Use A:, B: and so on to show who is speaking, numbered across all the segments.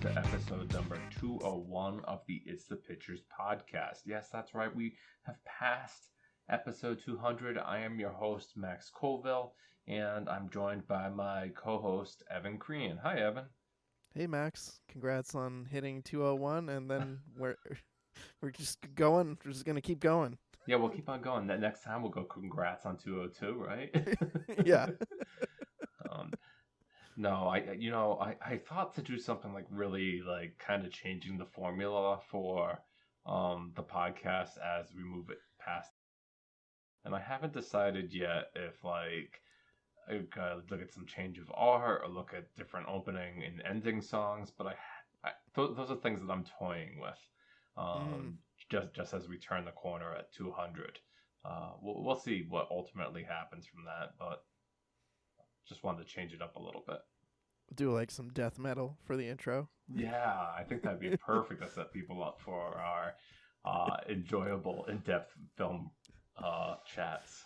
A: welcome to episode number 201 of the It's the Pictures podcast. Yes, that's right, we have passed episode 200. I am your host, Max Colville, and I'm joined by my co-host, Evan Crean. Hi, Evan.
B: Hey Max, congrats on hitting 201, and then we're just going. We're just gonna keep going.
A: Yeah, we'll keep on going. Next time we'll go congrats on 202, right?
B: Yeah.
A: um, no, I thought to do something like really like kind of changing the formula for the podcast as we move it past, and I haven't decided yet if like I gotta look at some change of art or look at different opening and ending songs, but those are things that I'm toying with.
B: Mm.
A: Just as we turn the corner at 200, we'll see what ultimately happens from that. But just wanted to change it up a little bit.
B: Do like some death metal for the intro.
A: Yeah, I think that'd be perfect to set people up for our enjoyable, in-depth film chats.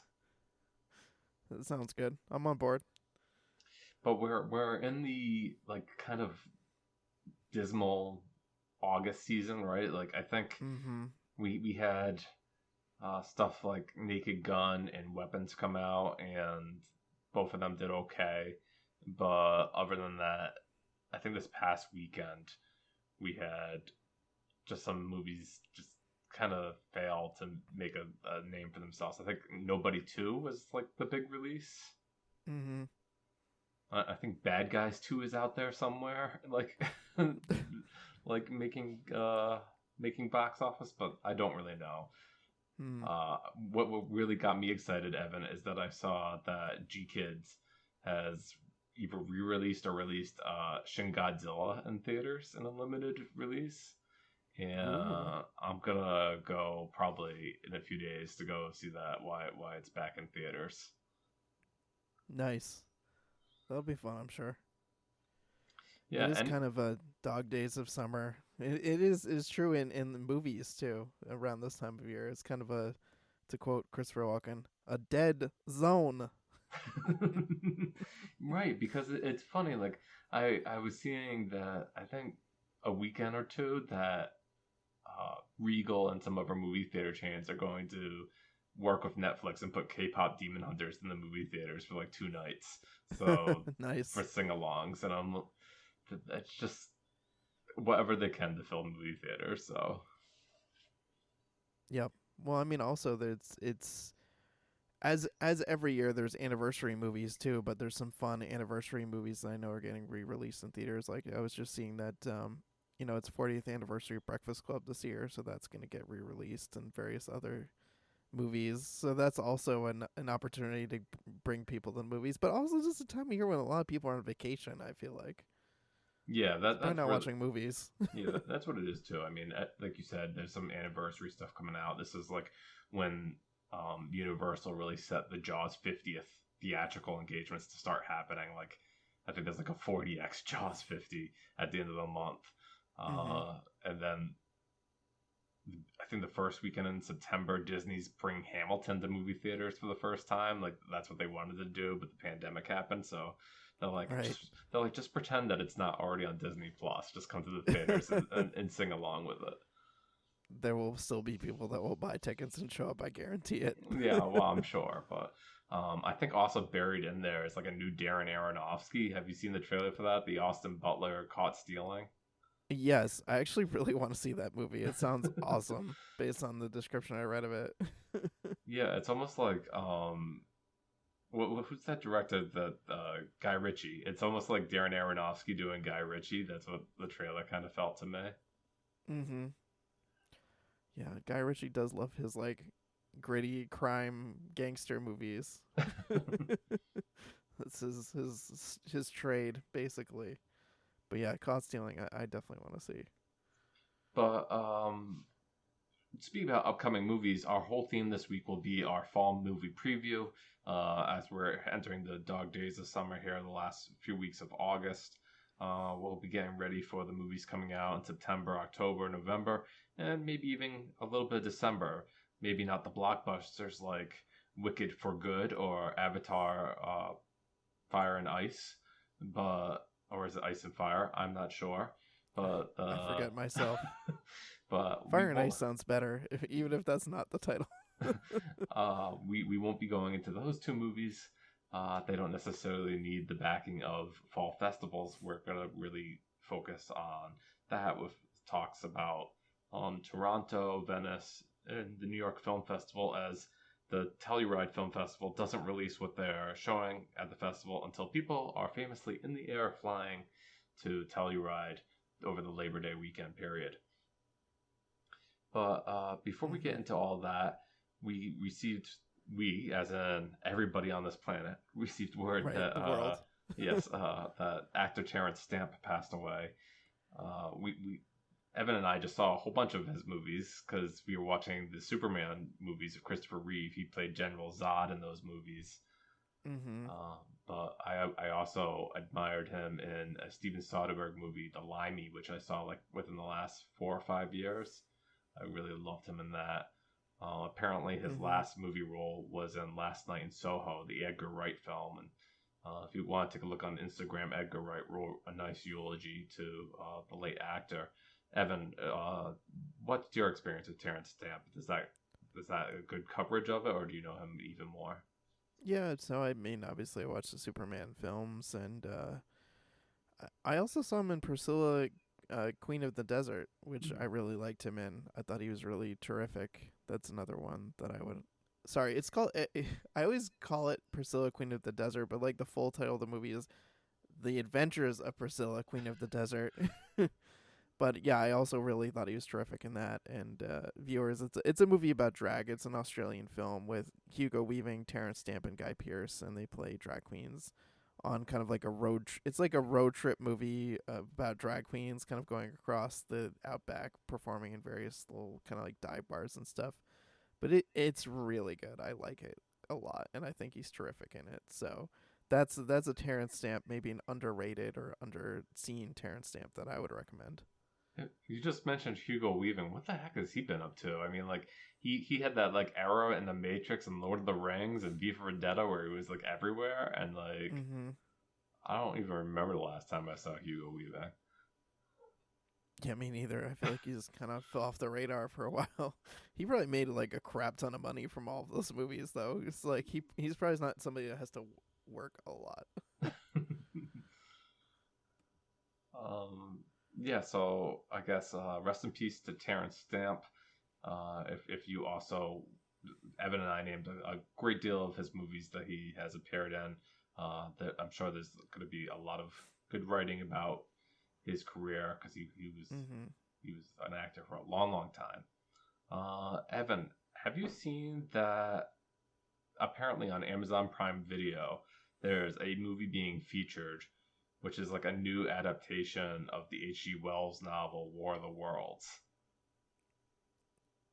B: That sounds good. I'm on board.
A: But we're in the like kind of dismal August season, right? Like I think
B: Mm-hmm.
A: we had stuff like Naked Gun and Weapons come out, and both of them did okay. But other than that, I think this past weekend we had just some movies just kind of fail to make a name for themselves. I think Nobody 2 was like the big release.
B: Mm-hmm.
A: I think Bad Guys 2 is out there somewhere, like like making box office, but I don't really know.
B: Mm.
A: What really got me excited, Evan, is that I saw that G Kids has either re-released or released Shin Godzilla in theaters in a limited release. And
B: Ooh.
A: I'm gonna go probably in a few days to go see that why it's back in theaters.
B: Nice. That'll be fun, I'm sure. It
A: Yeah,
B: is
A: and
B: kind of a dog days of summer. It is true in the movies too. Around this time of year, it's kind of a, to quote Christopher Walken, a dead zone.
A: right, because it's funny. Like I was seeing that I think a weekend or two that Regal and some other movie theater chains are going to work with Netflix and put K-pop Demon Hunters in the movie theaters for like 2 nights. So for
B: Nice.
A: sing-alongs, and it's just whatever they can to fill movie theaters. So
B: Yep. Well, I mean, also it's as every year there's anniversary movies too, but there's some fun anniversary movies that I know are getting re-released in theaters. Like I was just seeing that it's 40th anniversary of Breakfast Club this year, so that's going to get re-released, and various other movies. So that's also an opportunity to bring people to the movies, but also just a time of year when a lot of people are on vacation, I feel like.
A: yeah,
B: It's probably
A: that's
B: not
A: really
B: watching movies.
A: yeah, that's what it is too. I mean, like you said, there's some anniversary stuff coming out. This is like when Universal really set the Jaws 50th theatrical engagements to start happening. Like, I think there's like a 40x Jaws 50 at the end of the month,
B: Mm-hmm.
A: and then I think the first weekend in September, Disney's bringing Hamilton to movie theaters for the first time. Like that's what they wanted to do, but the pandemic happened, so
B: Right.
A: they're like just pretend that it's not already on Disney Plus. Just come to the theaters and sing along with it.
B: There will still be people that will buy tickets and show up, I guarantee it.
A: Yeah, well, I'm sure, but I think also buried in there is like a new Darren Aronofsky. Have you seen the trailer for that? The Austin Butler Caught Stealing.
B: Yes, I actually really want to see that movie. It sounds awesome based on the description I read of it.
A: Yeah, it's almost like who's that director? That Guy Ritchie. It's almost like Darren Aronofsky doing Guy Ritchie. That's what the trailer kind of felt to me.
B: Mm-hmm. Yeah, Guy Ritchie does love his like gritty crime gangster movies. That's his trade basically. But yeah, caught stealing, I definitely want to see.
A: But speaking about upcoming movies, our whole theme this week will be our fall movie preview. As we're entering the dog days of summer here, the last few weeks of August. We'll be getting ready for the movies coming out in September, October, November, and maybe even a little bit of December. Maybe not the blockbusters like Wicked for Good or Avatar Fire and Ice, but or is it Ice and Fire? I'm not sure. but
B: I forget myself.
A: but we
B: Fire and
A: won't.
B: Ice sounds better, even if that's not the title.
A: We won't be going into those two movies. They don't necessarily need the backing of fall festivals. We're gonna really focus on that with talks about Toronto, Venice, and the New York Film Festival, as the Telluride Film Festival doesn't release what they're showing at the festival until people are famously in the air flying to Telluride over the Labor Day weekend period. But before we get into all that, we received, we as in everybody on this planet, received word
B: Right,
A: that
B: the world.
A: yes, that actor Terrence Stamp passed away. We Evan and I just saw a whole bunch of his movies because we were watching the Superman movies of Christopher Reeve. He played General Zod in those movies.
B: Mm-hmm.
A: But I also admired him in a Steven Soderbergh movie, The Limey, which I saw like within the last 4 or 5 years. I really loved him in that. Apparently, his
B: Mm-hmm.
A: last movie role was in Last Night in Soho, the Edgar Wright film. And if you want to take a look on Instagram, Edgar Wright wrote a nice eulogy to the late actor. Evan, what's your experience with Terrence Stamp? Is that a good coverage of it, or do you know him even more?
B: Yeah, so I mean, obviously, I watched the Superman films, and I also saw him in Priscilla, Queen of the Desert, which I really liked him in. I thought he was really terrific. That's another one that I would. Sorry, it's called. I always call it Priscilla, Queen of the Desert, but like the full title of the movie is The Adventures of Priscilla, Queen of the Desert. But yeah, I also really thought he was terrific in that. And viewers, it's a movie about drag. It's an Australian film with Hugo Weaving, Terrence Stamp, and Guy Pearce, and they play drag queens on kind of like a it's like a road trip movie about drag queens kind of going across the outback, performing in various little kind of like dive bars and stuff. But it's really good. I like it a lot, and I think he's terrific in it. So that's a Terrence Stamp, maybe an underrated or underseen Terrence Stamp that I would recommend.
A: You just mentioned Hugo Weaving. What the heck has he been up to? I mean, like he had that like era in the Matrix and Lord of the Rings and V for Vendetta where he was like everywhere, and like
B: Mm-hmm.
A: I don't even remember the last time I saw Hugo Weaving.
B: Yeah, me neither. I feel like he just kind of fell off the radar for a while. He probably made like a crap ton of money from all of those movies, though. It's like he's probably not somebody that has to work a lot.
A: um, yeah, so I guess rest in peace to Terrence Stamp. If you also, Evan and I named a great deal of his movies that he has appeared in. That I'm sure there's going to be a lot of good writing about his career because
B: Mm-hmm.
A: he was an actor for a long, long time. Evan, have you seen that? Apparently on Amazon Prime Video, there's a movie being featured, which is like a new adaptation of the H.G. Wells novel War of the Worlds.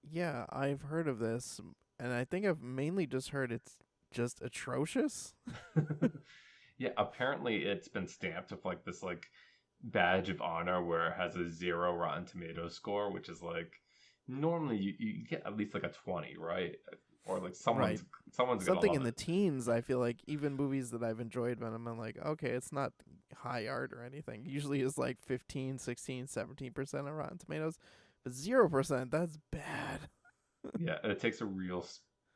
B: Yeah, I've heard of this, and I think I've mainly just heard it's just atrocious.
A: Yeah, apparently it's been stamped with like this like badge of honor where it has a 0 Rotten Tomatoes score, which is like normally you get at least like a 20, right? Or like
B: Right.
A: someone's gonna
B: Something
A: love
B: in
A: it.
B: the teens, I feel like even movies that I've enjoyed, but I'm like, okay, it's not high art or anything. Usually it's like 15, 16, 17% on Rotten Tomatoes, but 0%, that's bad.
A: Yeah, it takes a real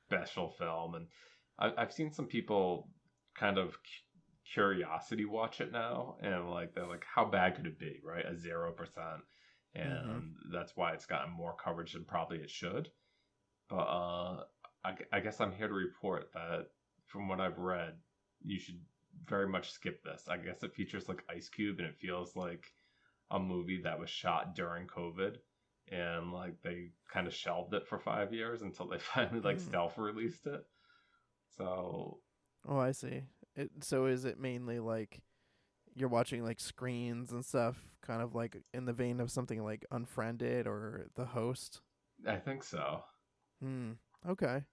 A: special film, and I've seen some people kind of curiosity watch it now, and like they're like, how bad could it be, right? A 0%,
B: Mm-hmm.
A: and that's why it's gotten more coverage than probably it should. But I guess I'm here to report that from what I've read, you should very much skip this. I guess it features like Ice Cube, and it feels like a movie that was shot during COVID, and like they kind of shelved it for 5 years until they finally like
B: Mm.
A: stealth released it. So
B: Oh, I see. So is it mainly like you're watching like screens and stuff, kind of like in the vein of something like Unfriended or The Host?
A: I think so.
B: Hmm. Okay.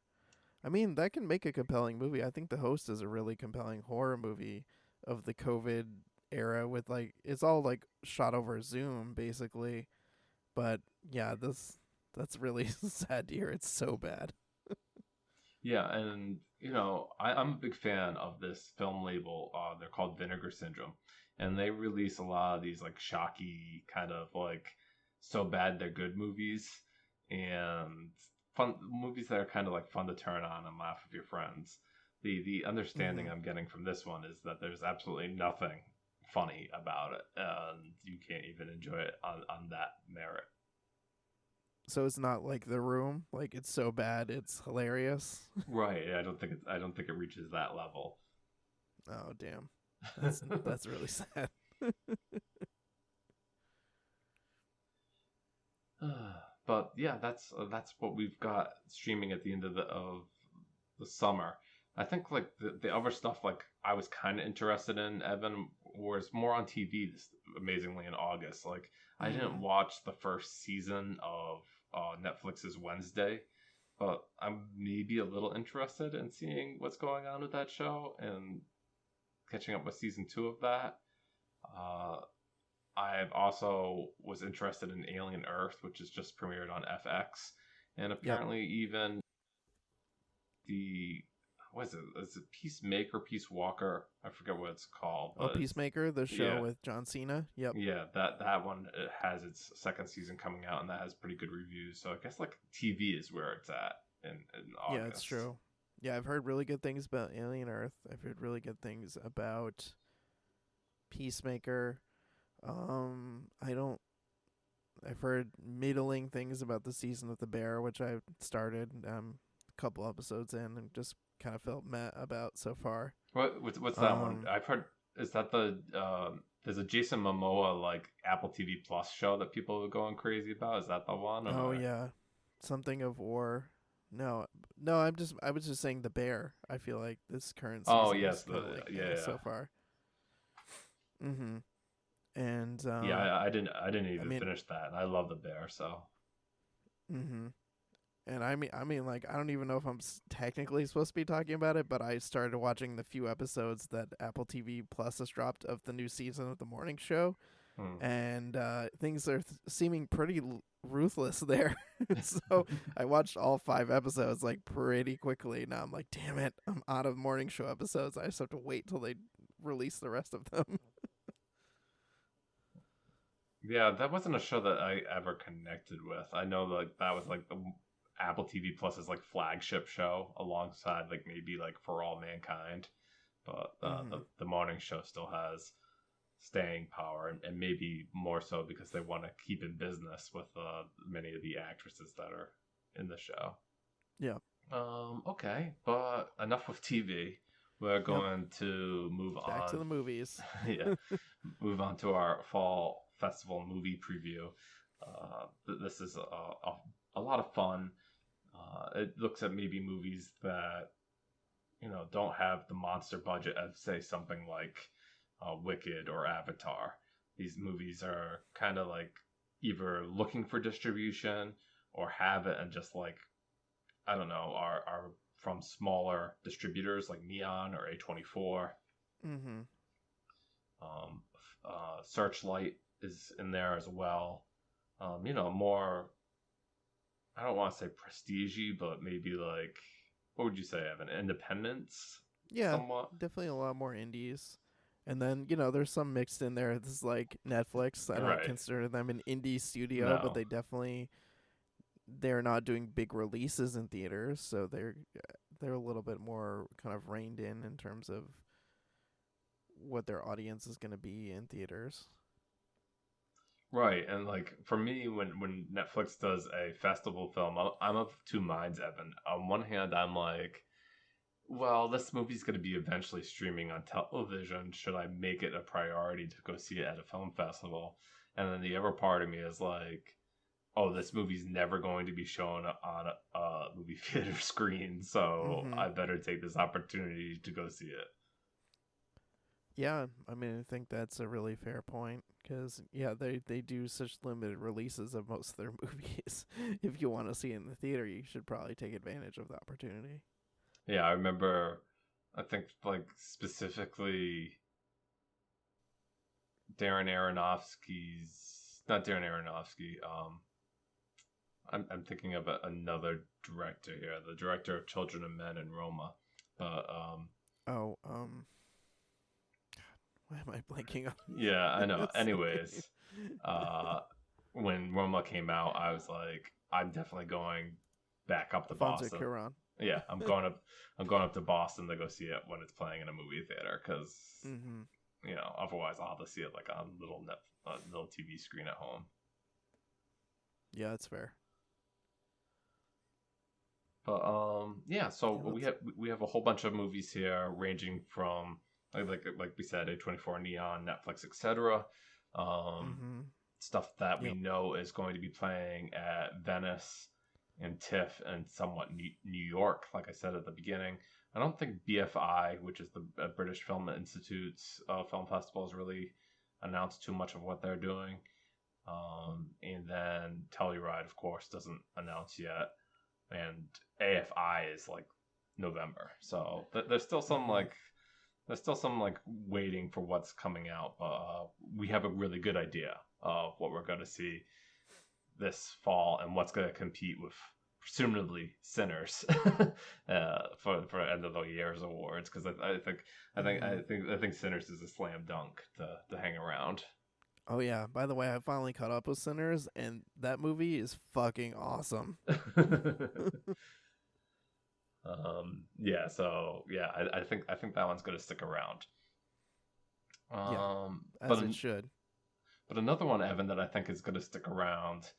B: I mean, that can make a compelling movie. I think The Host is a really compelling horror movie of the COVID era with like it's all like shot over Zoom basically. But yeah, that's really sad to hear. It's so bad.
A: Yeah, and I'm a big fan of this film label. They're called Vinegar Syndrome, and they release a lot of these like shocky kind of like so bad they're good movies, and fun movies that are kind of like fun to turn on and laugh with your friends. The understanding
B: Mm-hmm.
A: I'm getting from this one is that there's absolutely nothing funny about it, and you can't even enjoy it on that merit.
B: So it's not like The Room, like it's so bad it's hilarious.
A: Right. I don't think it reaches that level.
B: Oh damn, that's really sad.
A: But yeah, that's what we've got streaming at the end of the summer. I think like the other stuff like I was kind of interested in, Evan, was more on TV. This, amazingly, in August. Like I didn't
B: Mm-hmm.
A: watch the first season of Netflix's Wednesday, but I'm maybe a little interested in seeing what's going on with that show and catching up with season 2 of that. Uh, I also was interested in Alien Earth, which is just premiered on FX, and
B: Yep.
A: apparently even the what is it? Is it Peacemaker, Peace Walker? I forget what it's called,
B: Oh,
A: but it's
B: Peacemaker, the show
A: yeah,
B: with John Cena. Yep.
A: yeah. That one it has its second season coming out, and that has pretty good reviews. So I guess like TV is where it's at in
B: Yeah, it's
A: August.
B: true. Yeah, I've heard really good things about Alien Earth. I've heard really good things about Peacemaker. I don't. I've heard middling things about the season of the Bear, which I started a couple episodes in and just kind of felt meh about so far.
A: What's that one?
B: Um,
A: I've heard. Is that the there's a Jason Momoa like Apple TV Plus show that people are going crazy about? Is that the one
B: oh
A: or?
B: yeah, something of war. No, no, I was just saying the Bear. I feel like this current
A: Oh
B: season is
A: yes,
B: kind of like
A: yeah, yeah.
B: so far. Mm-hmm. And
A: Yeah, I didn't
B: I
A: even
B: mean,
A: finish that. And I love the bear, so
B: mm-hmm. And I mean, like, I don't even know if I'm technically supposed to be talking about it, but I started watching the few episodes that Apple TV Plus has dropped of the new season of the morning show,
A: hmm.
B: and things are seeming pretty ruthless there. So I watched all 5 episodes like pretty quickly. Now I'm like, damn it, I'm out of morning show episodes. I just have to wait till they release the rest of them.
A: Yeah, that wasn't a show that I ever connected with. I know like that was like the Apple TV Plus's like flagship show alongside like maybe like For All Mankind, but
B: Mm-hmm.
A: the morning show still has staying power, and maybe more so because they want to keep in business with many of the actresses that are in the show.
B: Yeah.
A: Okay, but enough with TV. We're
B: Yep.
A: going to move
B: Back to
A: on.
B: the movies.
A: Yeah, move on to our fall festival movie preview. This is a lot of fun. It looks at maybe movies that don't have the monster budget of say something like Wicked or Avatar. These movies are kind of like either looking for distribution or have it and just like I don't know are from smaller distributors like Neon or A24.
B: Mm-hmm.
A: Um, Searchlight is in there as well. More, I don't want to say prestige, but maybe like, what would you say, Evan? Independence,
B: Yeah,
A: somewhat?
B: definitely a lot more indies. And then, there's some mixed in there. This is like Netflix. I don't
A: Right.
B: consider them an indie studio, but
A: No.
B: they're not doing big releases in theaters, so they're a little bit more kind of reined in terms of what their audience is going to be in theaters.
A: Right. And like for me, when Netflix does a festival film, I'm of two minds, Evan. On one hand, I'm like, well, this movie's going to be eventually streaming on television. Should I make it a priority to go see it at a film festival? And then the other part of me is like, oh, this movie's never going to be shown on a movie theater screen, so
B: Mm-hmm.
A: I better take this opportunity to go see it.
B: Yeah, I mean, I think that's a really fair point because yeah, they do such limited releases of most of their movies. If you want to see it in the theater, you should probably take advantage of the opportunity.
A: Yeah, I remember, I think like specifically Darren Aronofsky's, not Darren Aronofsky, I'm thinking of another director here, the director of Children of Men and Roma. But
B: Oh, Why am I blanking on
A: Yeah, I know.
B: this name?
A: Anyways, uh, when Roma came out, I was like, I'm definitely going back up to
B: Alfonso
A: Boston.
B: Cuarón.
A: Yeah, I'm going up. I'm going up to Boston to go see it when it's playing in a movie theater because
B: Mm-hmm.
A: otherwise I'll have to see it like on little TV screen at home.
B: Yeah, that's fair.
A: But yeah. So
B: Yeah,
A: we have a whole bunch of movies here, ranging from like we said, A24 Neon, Netflix, etc. Um,
B: mm-hmm.
A: Stuff that we
B: Yep.
A: know is going to be playing at Venice and TIFF and somewhat New York. Like I said at the beginning, I don't think BFI, which is the British Film Institute's film festival, has really announced too much of what they're doing. And then Telluride, of course, doesn't announce yet, and AFI is like November. So
B: Mm-hmm.
A: there's still some like waiting for what's coming out, but we have a really good idea of what we're going to see this fall and what's going to compete with presumably Sinners for end of the year's awards because
B: Mm-hmm.
A: I think Sinners is a slam dunk to hang around.
B: Oh yeah. By the way, I finally caught up with Sinners, and that movie is fucking awesome.
A: Yeah, so yeah, I think that one's going to stick around.
B: Yeah,
A: Um, but
B: as it should.
A: but another one, Evan, that I think is going to stick around,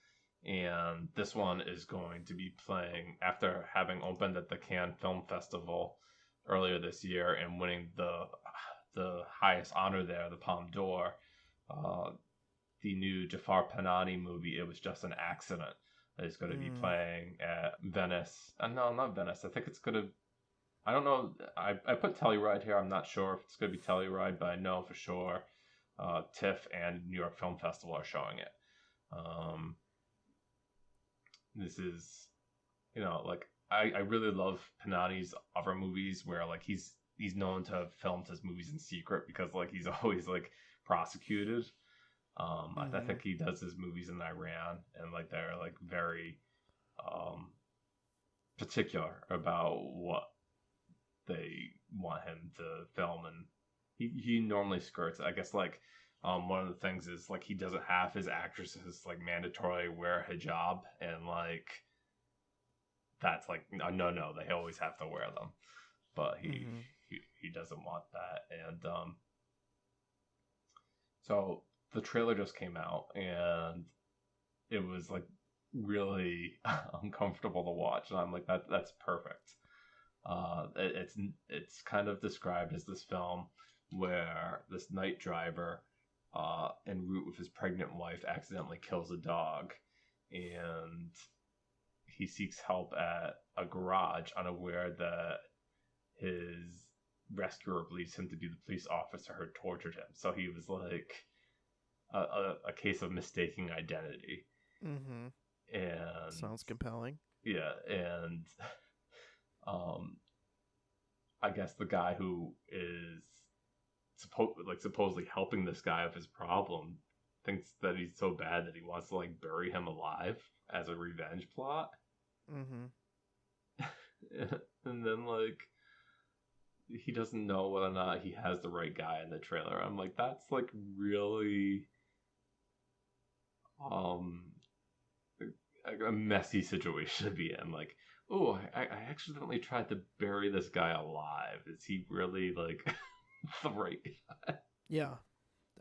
A: and this one is going to be playing after having opened at the Cannes Film Festival earlier this year and winning the highest honor there, the Palme d'Or. Uh, the new Jafar Panani movie, It Was Just an Accident, is going to be
B: Mm.
A: playing at Venice. No, not Venice. I think it's going to. I don't know. I put Telluride here. I'm not sure if it's going to be Telluride, but I know for sure TIFF and New York Film Festival are showing it. Um, this is, like I really love Panani's other movies where like he's known to have filmed his movies in secret because like he's always like prosecuted. I
B: Mm-hmm.
A: think he does his movies in Iran and like they're like very um, particular about what they want him to film, and he normally skirts. I guess like one of the things is like he doesn't have his actresses like mandatorily wear a hijab, and like that's like no, they always have to wear them, but
B: Mm-hmm.
A: he doesn't want that, and so the trailer just came out, and it was like really uncomfortable to watch, and I'm like that's perfect. It's kind of described as this film where this night driver, en route with his pregnant wife, accidentally kills a dog, and he seeks help at a garage, unaware that his rescuer believes him to be the police officer who tortured him. So he was like a case of mistaking identity,
B: Mm-hmm.
A: and
B: Sounds compelling.
A: yeah, and um, I guess the guy who is supposedly helping this guy with his problem thinks that he's so bad that he wants to like bury him alive as a revenge plot.
B: Mm-hmm.
A: And then like he doesn't know whether or not he has the right guy in the trailer. I'm like, that's like really um a messy situation to be in. Like, oh, I accidentally tried to bury this guy alive. Is he really like the right guy?
B: Yeah.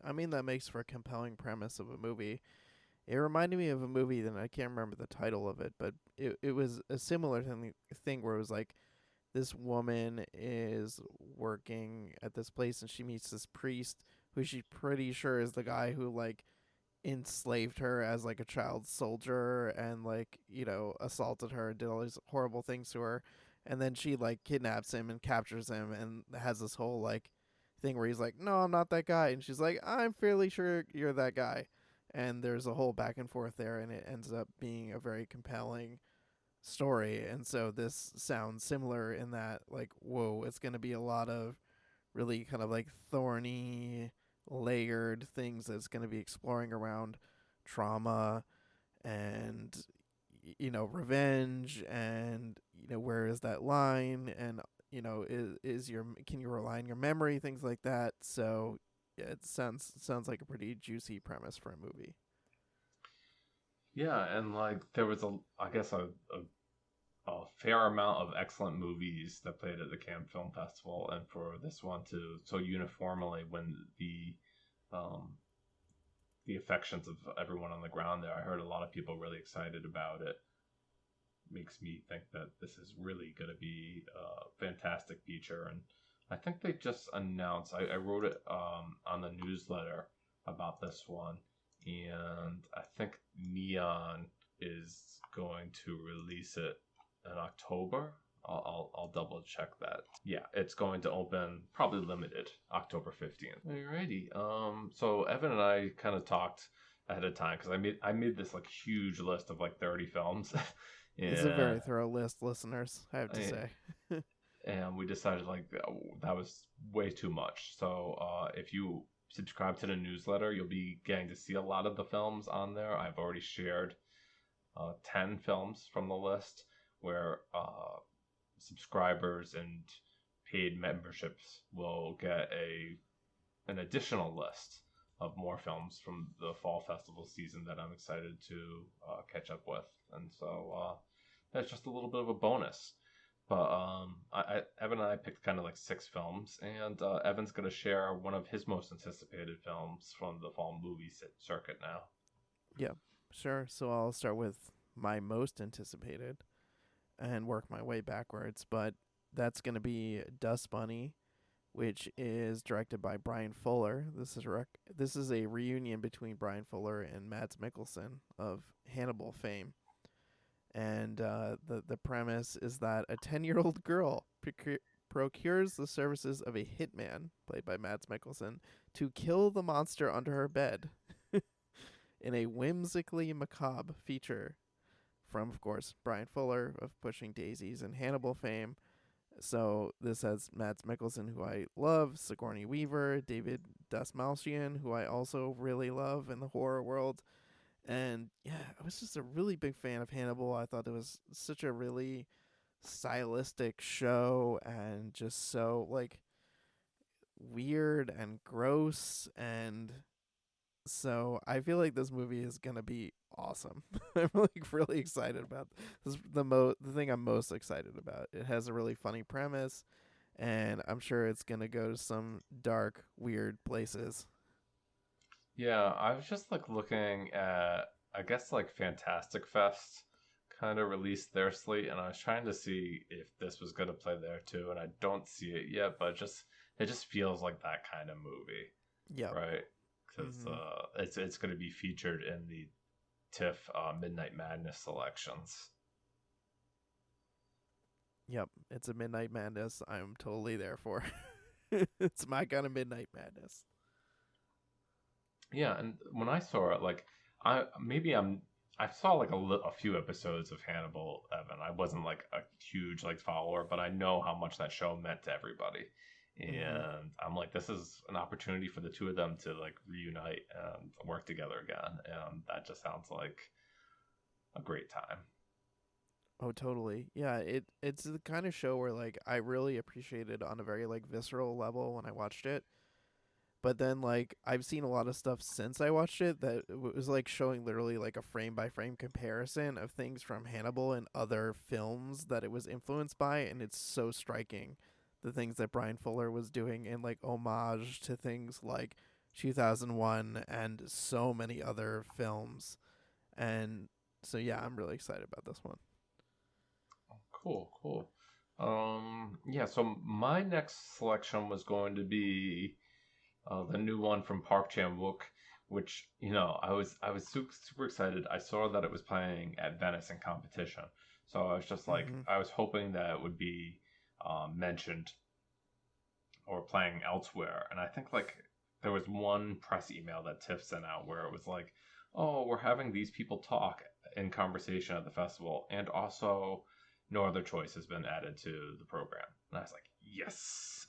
B: I mean, that makes for a compelling premise of a movie. It reminded me of a movie that I can't remember the title of it, but it was a similar thing where it was like this woman is working at this place and she meets this priest who she's pretty sure is the guy who like enslaved her as like a child soldier and like assaulted her and did all these horrible things to her, and then she like kidnaps him and captures him and has this whole like thing where he's like, no, I'm not that guy, and she's like, I'm fairly sure you're that guy, and there's a whole back and forth there, and it ends up being a very compelling story. And so this sounds similar in that, like, whoa, it's going to be a lot of really kind of like thorny, layered things that's going to be exploring around trauma and revenge, and where is that line, and is your can you rely on your memory, things like that. So Yeah, it sounds like a pretty juicy premise for a movie.
A: Yeah, and like there was I guess a fair amount of excellent movies that played at the Cannes Film Festival, and for this one to so uniformly win um, the affections of everyone on the ground there. I heard a lot of people really excited about it. Makes me think that this is really going to be a fantastic feature, and I think they just announced. I wrote it on the newsletter about this one, and I think Neon is going to release it in October. I'll double check that. Yeah, it's going to open probably limited October 15th. Alrighty. So Evan and I kind of talked ahead of time because I made this like huge list of like 30 films.
B: It's a
A: Yeah,
B: very thorough list, listeners, I have to say.
A: and we decided like that was way too much. So if you subscribe to the newsletter, you'll be getting to see a lot of the films on there. I've already shared 10 films from the list where subscribers and paid memberships will get an additional list of more films from the fall festival season that I'm excited to catch up with. And so that's just a little bit of a bonus. But Evan and I picked kind of like 6 films, and Evan's going to share one of his most anticipated films from the fall movie circuit now.
B: Yeah, sure. So I'll start with my most anticipated and work my way backwards. But that's going to be Dust Bunny, which is directed by Brian Fuller. This is a reunion between Brian Fuller and Mads Mikkelsen of Hannibal fame. And the premise is that a 10-year-old girl procures the services of a hitman, played by Mads Mikkelsen, to kill the monster under her bed in a whimsically macabre feature from, of course, Brian Fuller of Pushing Daisies and Hannibal fame. So this has Mads Mikkelsen, who I love, Sigourney Weaver, David Dastmalchian, who I also really love in the horror world. And yeah, I was just a really big fan of Hannibal. I thought it was such a really stylistic show and just so like weird and gross, and so I feel like this movie is gonna be awesome. I'm like really excited about this. The thing I'm most excited about. It has a really funny premise, and I'm sure it's gonna go to some dark, weird places.
A: Yeah, I was just like looking at, I guess like Fantastic Fest kind of released their slate, and I was trying to see if this was going to play there too, and I don't see it yet, but just it just feels like that kind of movie,
B: Yep.
A: right? Because
B: Mm-hmm.
A: it's going to be featured in the TIFF Midnight Madness selections.
B: Yep. It's a Midnight Madness. I'm totally there for. It's my kind of Midnight Madness.
A: Yeah, and when I saw it, like I saw like a few episodes of Hannibal, Evan. I wasn't like a huge like follower, but I know how much that show meant to everybody,
B: Mm-hmm.
A: and I'm like, this is an opportunity for the two of them to like reunite and work together again, and that just sounds like a great time.
B: Oh, totally. Yeah, it's the kind of show where like I really appreciated on a very like visceral level when I watched it. But then like I've seen a lot of stuff since I watched it that was like showing literally like a frame by frame comparison of things from Hannibal and other films that it was influenced by, and it's so striking the things that Brian Fuller was doing in like homage to things like 2001 and so many other films. And so yeah, I'm really excited about this one.
A: Cool, cool. Yeah. So my next selection was going to be the new one from Park Chan Wook, which I was super excited. I saw that it was playing at Venice in competition, so I was just like
B: Mhm.
A: I was hoping that it would be mentioned or playing elsewhere. And I think like there was one press email that TIFF sent out where it was like, "Oh, we're having these people talk in conversation at the festival, and also." No other choice has been added to the program. And I was like, yes.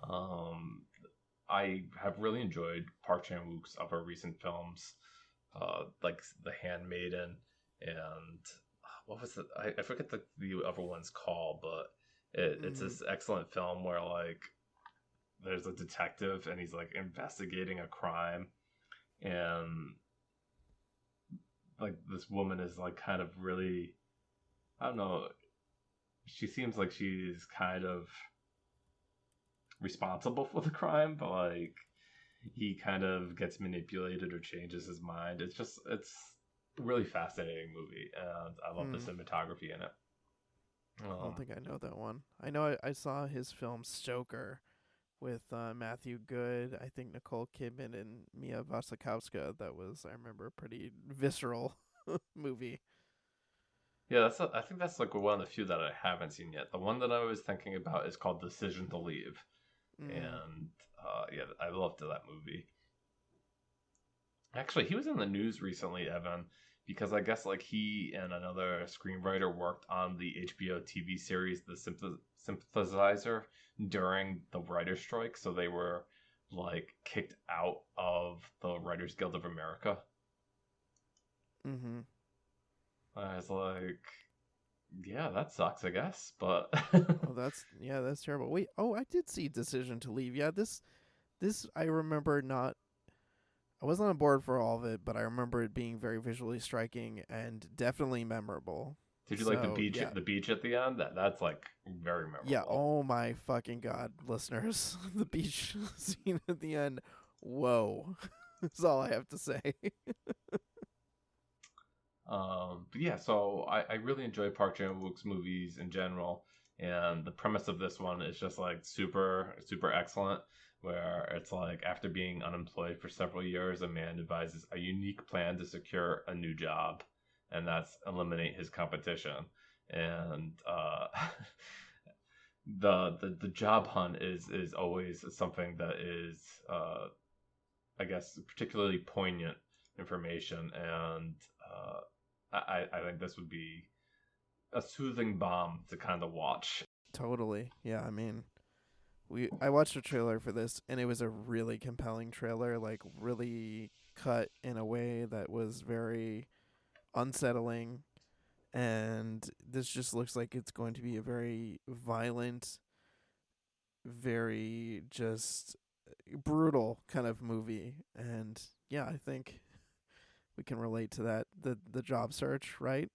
A: um, I have really enjoyed Park Chan Wook's other recent films, like The Handmaiden and what was it? I forget the other one's called, but it's
B: Mm,
A: this excellent film where like there's a detective and he's like investigating a crime, and like this woman is like kind of really, I don't know, she seems like she's kind of responsible for the crime, but like he kind of gets manipulated or changes his mind. It's a really fascinating movie, and I love the
B: Hmm.
A: cinematography in it.
B: I don't think I know that one. I know I saw his film Stoker with Matthew Good, I think Nicole Kidman and Mia Wasikowska. That was, I remember, a pretty visceral movie.
A: Yeah, I think that's like one of the few that I haven't seen yet. The one that I was thinking about is called Decision to Leave,
B: Mm.
A: and yeah, I loved that movie. Actually, he was in the news recently, Evan, because I guess like he and another screenwriter worked on the HBO TV series The Sympathizer during the writer's strike, so they were like kicked out of the Writers Guild of America.
B: Mm-hmm.
A: I was like, yeah, that sucks, I guess, but
B: Oh, that's terrible. Wait, oh, I did see Decision to Leave. Yeah, this I remember not. I wasn't on board for all of it, but I remember it being very visually striking and definitely memorable.
A: did you like
B: So yeah,
A: the beach at the end? That's like very
B: yeah.
A: memorable.
B: Oh my fucking god, listeners, the beach scene at the end. Whoa, that's all I have to say.
A: But yeah, so I really enjoy Park Chan-wook's movies in general, and the premise of this one is just like super excellent. Where it's like after being unemployed for several years, a man devises a unique plan to secure a new job, and that's eliminate his competition. And the job hunt is always something that is I guess particularly poignant information, and I think this would be a soothing balm to kind of watch.
B: Totally. Yeah, I mean, I watched a trailer for this and it was a really compelling trailer, like really cut in a way that was very unsettling, and this just looks like it's going to be a very violent, very just brutal kind of movie. And yeah, I think we can relate to that, the job search, right?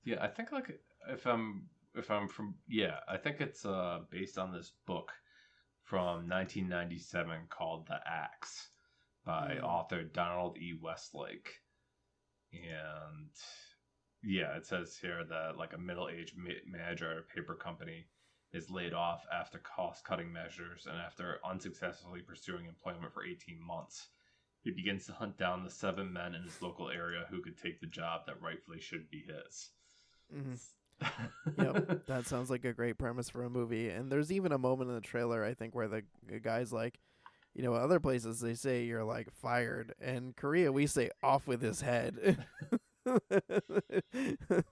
A: Yeah, I think like if I'm from yeah, I think it's based on this book from 1997 called The Axe by
B: Mm.
A: author Donald E. Westlake. And yeah, it says here that like a middle-aged manager at a paper company is laid off after cost-cutting measures and after unsuccessfully pursuing employment for 18 months. He begins to hunt down the 7 men in his local area who could take the job that rightfully should be his.
B: Mm. Yep, that sounds like a great premise for a movie. And there's even a moment in the trailer, I think, where the guy's like, other places they say you're like fired. In Korea, we say off with his head.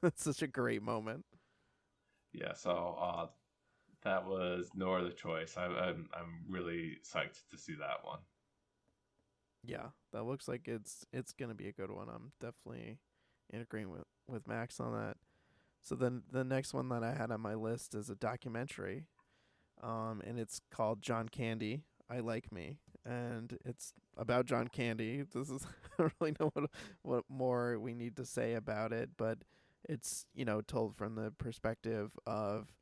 B: That's such a great moment.
A: Yeah, so that was no other choice. I'm really psyched to see that one.
B: Yeah, that looks like it's gonna be a good one. I'm definitely in agreement with Max on that. So then the next one that I had on my list is a documentary, and it's called John Candy. I Like Me, and it's about John Candy. This is I don't really know what more we need to say about it, but it's told from the perspective of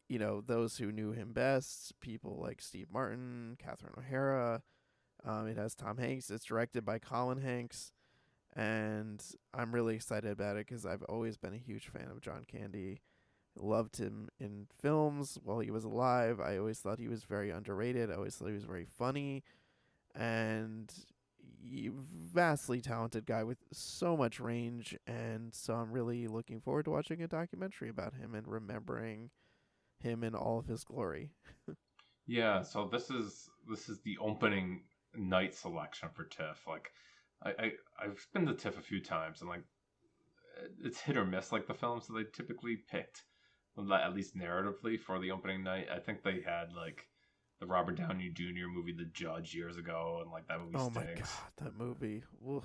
B: those who knew him best, people like Steve Martin, Catherine O'Hara. It has Tom Hanks. It's directed by Colin Hanks, and I'm really excited about it because I've always been a huge fan of John Candy. Loved him in films while he was alive. I always thought he was very underrated. I always thought he was very funny and vastly talented guy with so much range. And so I'm really looking forward to watching a documentary about him and remembering him in all of his glory.
A: Yeah, so this is the opening night selection for TIFF. Like, I've been to TIFF a few times, and like it's hit or miss. Like the films that they typically picked, at least narratively, for the opening night. I think they had like the Robert Downey Jr. movie, The Judge, years ago, and like that movie
B: Oh my
A: stinks.
B: god, that movie. Oof.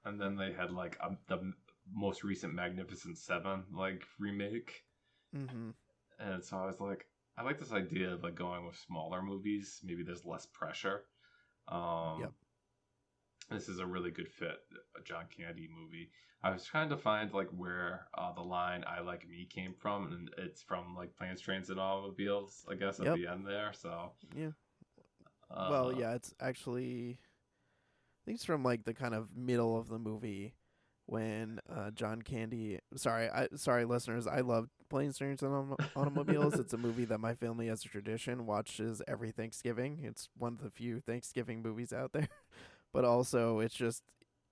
A: And then they had like the most recent Magnificent Seven like remake,
B: Mhm.
A: and so I was like, I like this idea of like going with smaller movies. Maybe there's less pressure.
B: Yep.
A: Um, this is a really good fit, a John Candy movie. I was trying to find like where the line "I like me" came from, and it's from like Planes, Trains, and Automobiles, I guess, at
B: Yep.
A: the end there. So,
B: Yeah. Well,
A: uh,
B: yeah, it's actually I think it's from like the kind of middle of the movie when John Candy. Sorry, listeners. I love Planes, Trains, and Automobiles. It's a movie that my family, as a tradition, watches every Thanksgiving. It's one of the few Thanksgiving movies out there. But also, it's just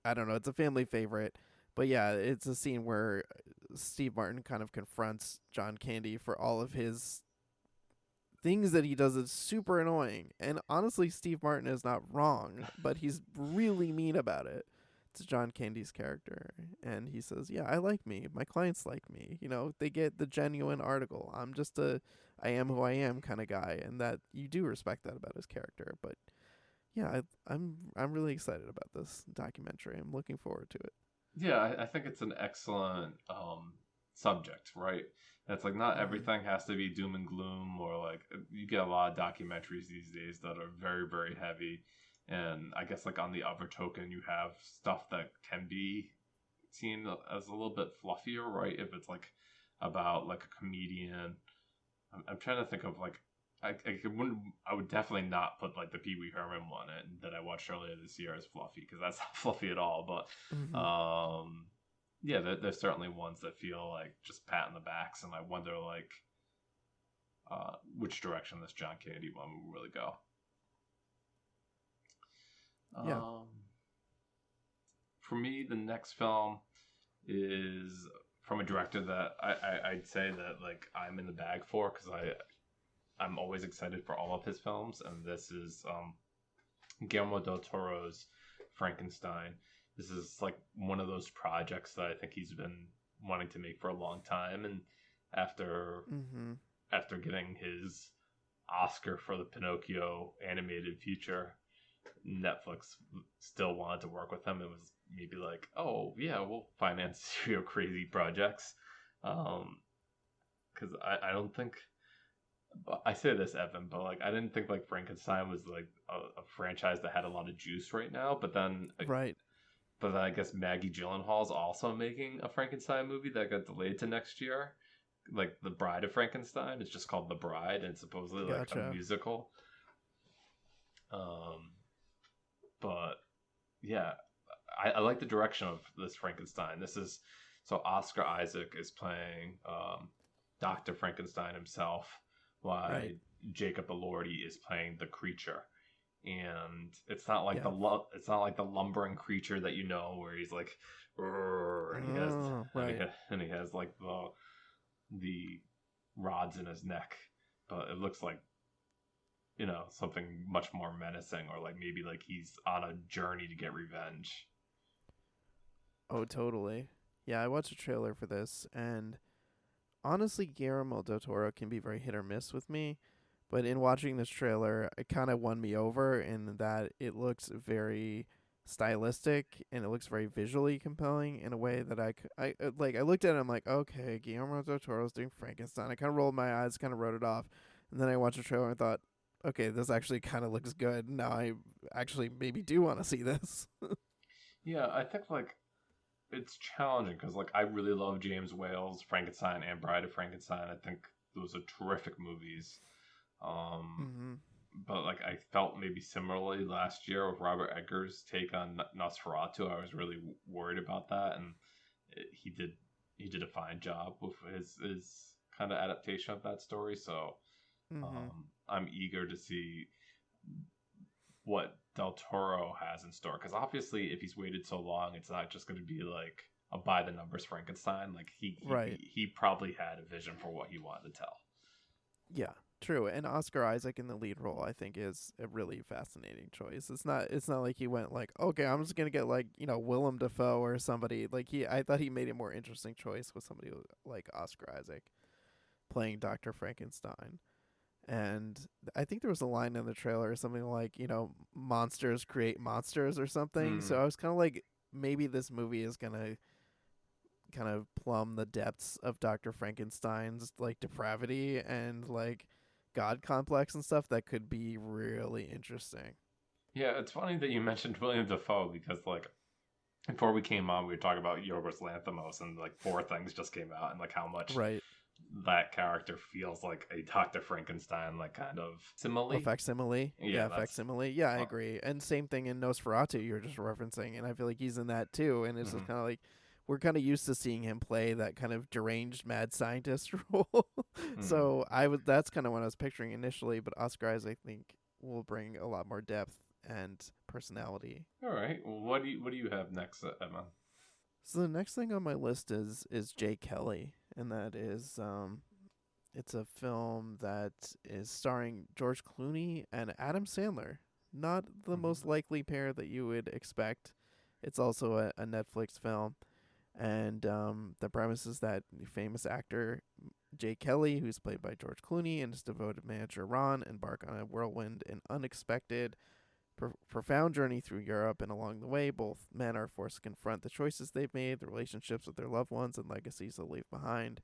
B: I don't know. It's a family favorite. But yeah, it's a scene where Steve Martin kind of confronts John Candy for all of his things that he does is super annoying. And honestly, Steve Martin is not wrong, but he's really mean about it to John Candy's character. And he says, "Yeah, I like me. My clients like me. You know, they get the genuine article. I'm just a I am who I am kind of guy." And that you do respect that about his character. But yeah, I'm really excited about this documentary. I'm looking forward to it.
A: yeah, I think it's an excellent subject, right? It's like not
B: Mm-hmm.
A: everything has to be doom and gloom, or like you get a lot of documentaries these days that are very, very heavy. And I guess like on the other token, you have stuff that can be seen as a little bit fluffier, right? If it's like about like a comedian. I'm trying to think of like I would definitely not put like the Pee Wee Herman one in that I watched earlier this year as fluffy, because that's not fluffy at all. But
B: Mm-hmm.
A: yeah, there's certainly ones that feel like just pat in the backs, and I wonder like which direction this John Candy one will really go.
B: Yeah.
A: Um, for me, the next film is from a director that I'd say that like I'm in the bag for, because I'm always excited for all of his films, and this is Guillermo del Toro's Frankenstein. This is like one of those projects that I think he's been wanting to make for a long time, and after
B: Mm-hmm.
A: after getting his Oscar for the Pinocchio animated feature, Netflix still wanted to work with him. It was maybe like, oh yeah, we'll finance your crazy projects, because I don't think I say this, Evan, but like I didn't think like Frankenstein was like a franchise that had a lot of juice right now.
B: Right.
A: But then I guess Maggie Gyllenhaal's also making a Frankenstein movie that got delayed to next year. Like The Bride of Frankenstein, it's just called The Bride, and it's supposedly like a
B: Gotcha.
A: musical. Um, but yeah, I like the direction of this Frankenstein. This is so Oscar Isaac is playing Doctor Frankenstein himself, while
B: Right.
A: Jacob Elordi is playing the creature. And it's not like
B: Yeah.
A: it's not like the lumbering creature that you know, where he's like, "Rrr," and
B: Oh, right.
A: he has like the rods in his neck, but it looks like something much more menacing, or like maybe like he's on a journey to get revenge.
B: Oh, totally. Yeah, I watched a trailer for this, and honestly, Guillermo del Toro can be very hit or miss with me. But in watching this trailer, it kind of won me over in that it looks very stylistic and it looks very visually compelling in a way that I looked at it, I'm like, okay, Guillermo del Toro's doing Frankenstein. I kind of rolled my eyes, kind of wrote it off, and then I watched the trailer and I thought, okay, this actually kind of looks good. Now I actually maybe do want to see this.
A: Yeah, I think like it's challenging because like I really love James Whale's Frankenstein and Bride of Frankenstein. I think those are terrific movies. Um,
B: Mm-hmm.
A: but like I felt maybe similarly last year with Robert Eggers' take on Nosferatu. I was really worried about that, and he did a fine job with his kind of adaptation of that story. So
B: Mm-hmm.
A: I'm eager to see what Del Toro has in store, because obviously if he's waited so long, it's not just going to be like a by the numbers Frankenstein. Like
B: Right.
A: he probably had a vision for what he wanted to tell.
B: Yeah, true. And Oscar Isaac in the lead role, I think, is a really fascinating choice. It's not like he went like, okay, I'm just gonna get like Willem Dafoe or somebody. Like I thought he made a more interesting choice with somebody like Oscar Isaac playing Doctor Frankenstein. And I think there was a line in the trailer, something like monsters create monsters or something. So
A: Mm,
B: I was kind of like, maybe this movie is gonna kind of plumb the depths of Dr. Frankenstein's like depravity and like god complex and stuff that could be really interesting.
A: Yeah, it's funny that you mentioned William Dafoe because like before we came on, we were talking about Yorgos Lanthimos, and like Four Things just came out, and like how much
B: Right.
A: that character feels like a Dr. Frankenstein, like kind of simile.
B: Facsimile.
A: Yeah,
B: Yeah,
A: that's.
B: facsimile. Yeah, I
A: Uh,
B: agree. And same thing in Nosferatu you were just referencing, and I feel like he's in that too. And it's just
A: mhm,
B: kind of like we're kind of used to seeing him play that kind of deranged mad scientist role.
A: mhm.
B: So I was that's kind of what I was picturing initially. But Oscar Isaac, I think, will bring a lot more depth and personality.
A: All right. Well, what do you have next, Emma?
B: So the next thing on my list is Jay Kelly, and that is it's a film that is starring George Clooney and Adam Sandler. Not the
A: Mhm.
B: most likely pair that you would expect. It's also a Netflix film, and the premise is that famous actor Jay Kelly, who's played by George Clooney, and his devoted manager Ron embark on a whirlwind and unexpected profound journey through Europe, and along the way, both men are forced to confront the choices they've made, the relationships with their loved ones, and legacies they'll leave behind.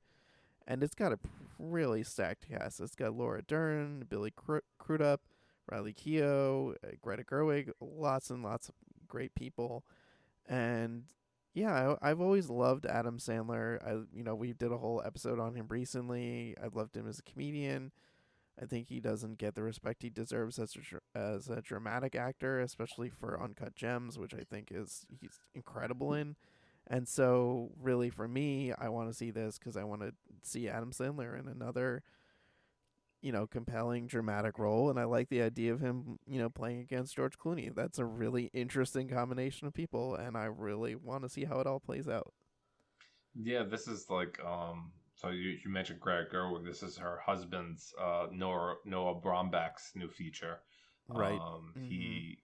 B: And it's got a really stacked cast. It's got Laura Dern, Billy Crudup, Riley Keough, Greta Gerwig, lots and lots of great people. And yeah, I've always loved Adam Sandler. We did a whole episode on him recently. I've loved him as a comedian. I think he doesn't get the respect he deserves as a dramatic actor, especially for Uncut Gems, which I think is he's incredible in. And so, really, for me, I want to see this because I want to see Adam Sandler in another, compelling dramatic role. And I like the idea of him, playing against George Clooney. That's a really interesting combination of people, and I really want to see how it all plays out.
A: Yeah, this is like so you mentioned Greta Gerwig. This is her husband's Noah Baumbach's new feature.
B: Right. Mm-hmm.
A: He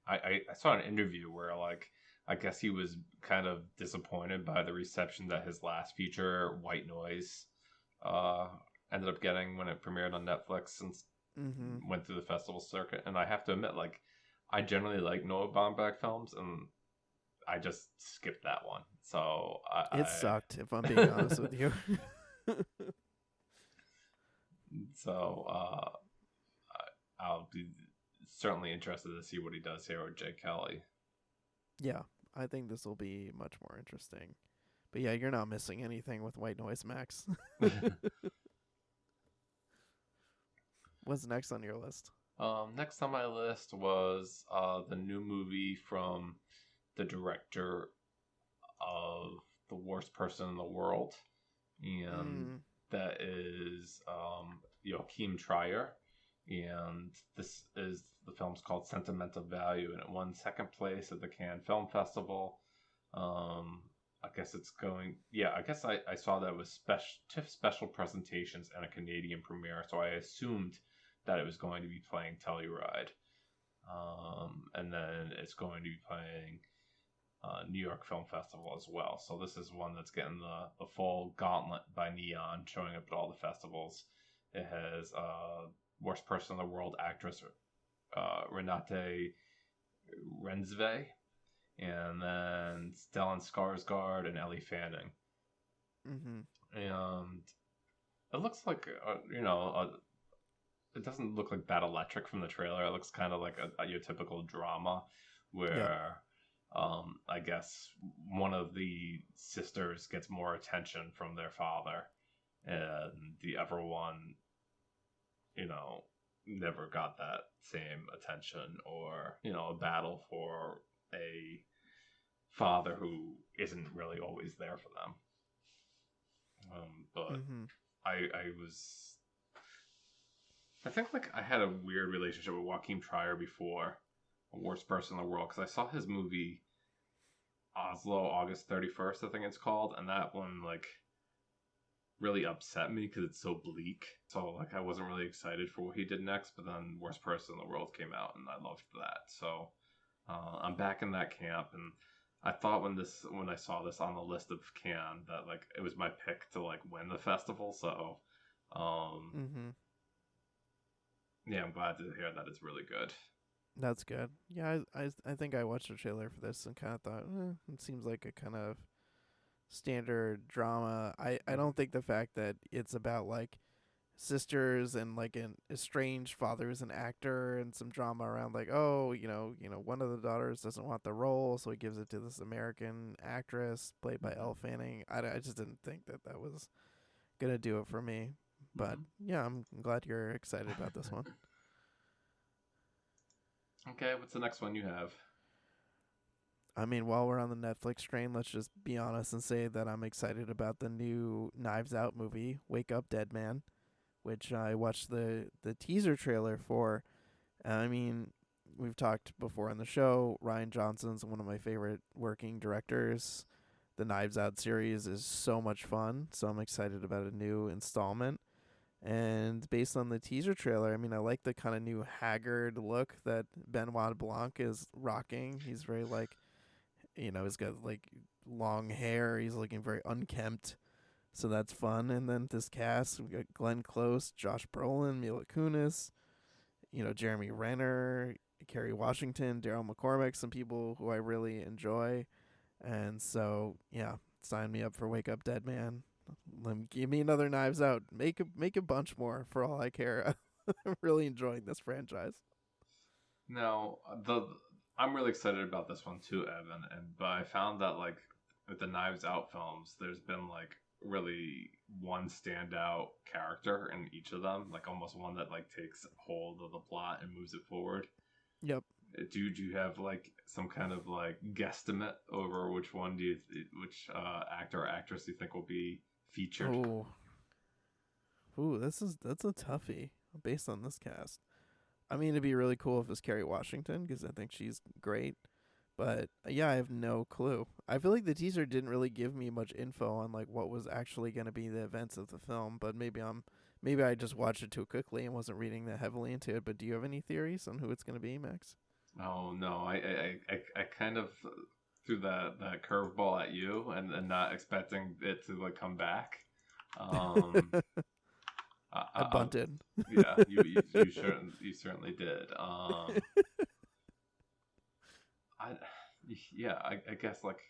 A: I saw an interview where like I guess he was kind of disappointed by the reception that his last feature, White Noise, uh ended up getting when it premiered on Netflix and
B: Mm-hmm.
A: went through the festival circuit. And I have to admit, like I generally like Noah Baumbach films, and I just skipped that one. So
B: It sucked, if I'm being honest with you.
A: so I'll be certainly interested to see what he does here with Jay Kelly.
B: Yeah, I think this will be much more interesting. But yeah, you're not missing anything with White Noise, Max. What's next on your list?
A: Next on my list was the new movie from the director of The Worst Person in the World, and
B: Mm.
A: that is Joachim Trier. And this is the film's called Sentimental Value, and it won second place at the Cannes Film Festival. I guess it's going. Yeah, I guess I saw that it was TIFF special presentations and a Canadian premiere, so I assumed that it was going to be playing Telluride, and then it's going to be playing New York Film Festival as well. So this is one that's getting the full gauntlet by Neon, showing up at all the festivals. It has Worst Person in the World actress Renate Rensve, and then Stellan Skarsgård and Ellie Fanning.
B: Mm-hmm.
A: And it looks like it doesn't look like that electric from the trailer. It looks kind of like your typical drama
B: Yep.
A: where I guess one of the sisters gets more attention from their father, and the other one, never got that same attention, or a battle for a father who isn't really always there for them. But
B: Mm-hmm.
A: I was I think like I had a weird relationship with Joachim Trier before A Worst Person in the World, because I saw his movie Oslo August 31st, I think it's called, and that one like really upset me because it's so bleak. So like I wasn't really excited for what he did next, but then Worst Person in the World came out and I loved that. So I'm back in that camp, and I thought when I saw this on the list of Cannes that like it was my pick to like win the festival. So um
B: Mm-hmm.
A: yeah, I'm glad to hear that it's really good.
B: That's good. Yeah, I think I watched the trailer for this and kind of thought, it seems like a kind of standard drama. I don't think the fact that it's about like sisters and like an estranged father who's an actor, and some drama around like, oh, one of the daughters doesn't want the role, so he gives it to this American actress played by Elle
A: Mm-hmm.
B: Fanning. I just didn't think that was gonna do it for me. But
A: Mm-hmm.
B: yeah, I'm glad you're excited about this one.
A: Okay, what's the next one you have?
B: I mean, while we're on the Netflix train, let's just be honest and say that I'm excited about the new Knives Out movie, Wake Up Dead Man, which I watched the teaser trailer for. I mean, we've talked before on the show. Ryan Johnson's one of my favorite working directors. The Knives Out series is so much fun, so I'm excited about a new installment. And based on the teaser trailer, I mean, I like the kind of new haggard look that Benoit Blanc is rocking. He's very like, he's got like long hair. He's looking very unkempt, so that's fun. And then this cast, we got Glenn Close, Josh Brolin, Mila Kunis, Jeremy Renner, Kerry Washington, Daryl McCormick, some people who I really enjoy. And so, yeah, sign me up for Wake Up Dead Man. Give me another Knives Out. Make a bunch more for all I care. I'm really enjoying this franchise.
A: Now, the I'm really excited about this one too, Evan. But I found that like with the Knives Out films, there's been like really one standout character in each of them, like almost one that like takes hold of the plot and moves it forward.
B: Yep.
A: Do you have like some kind of like guesstimate over which one which actor or actress do you think will be featured?
B: Oh, that's a toughie based on this cast. I mean, it'd be really cool if it's Kerry Washington because I think she's great. But yeah, I have no clue. I feel like the teaser didn't really give me much info on like what was actually going to be the events of the film. But maybe I just watched it too quickly and wasn't reading that heavily into it. But do you have any theories on who it's going to be, Max?
A: Oh no, I kind of threw that curveball at you and not expecting it to like come back. Um,
B: I
A: I
B: bunted.
A: yeah, you certainly did. I yeah, I guess like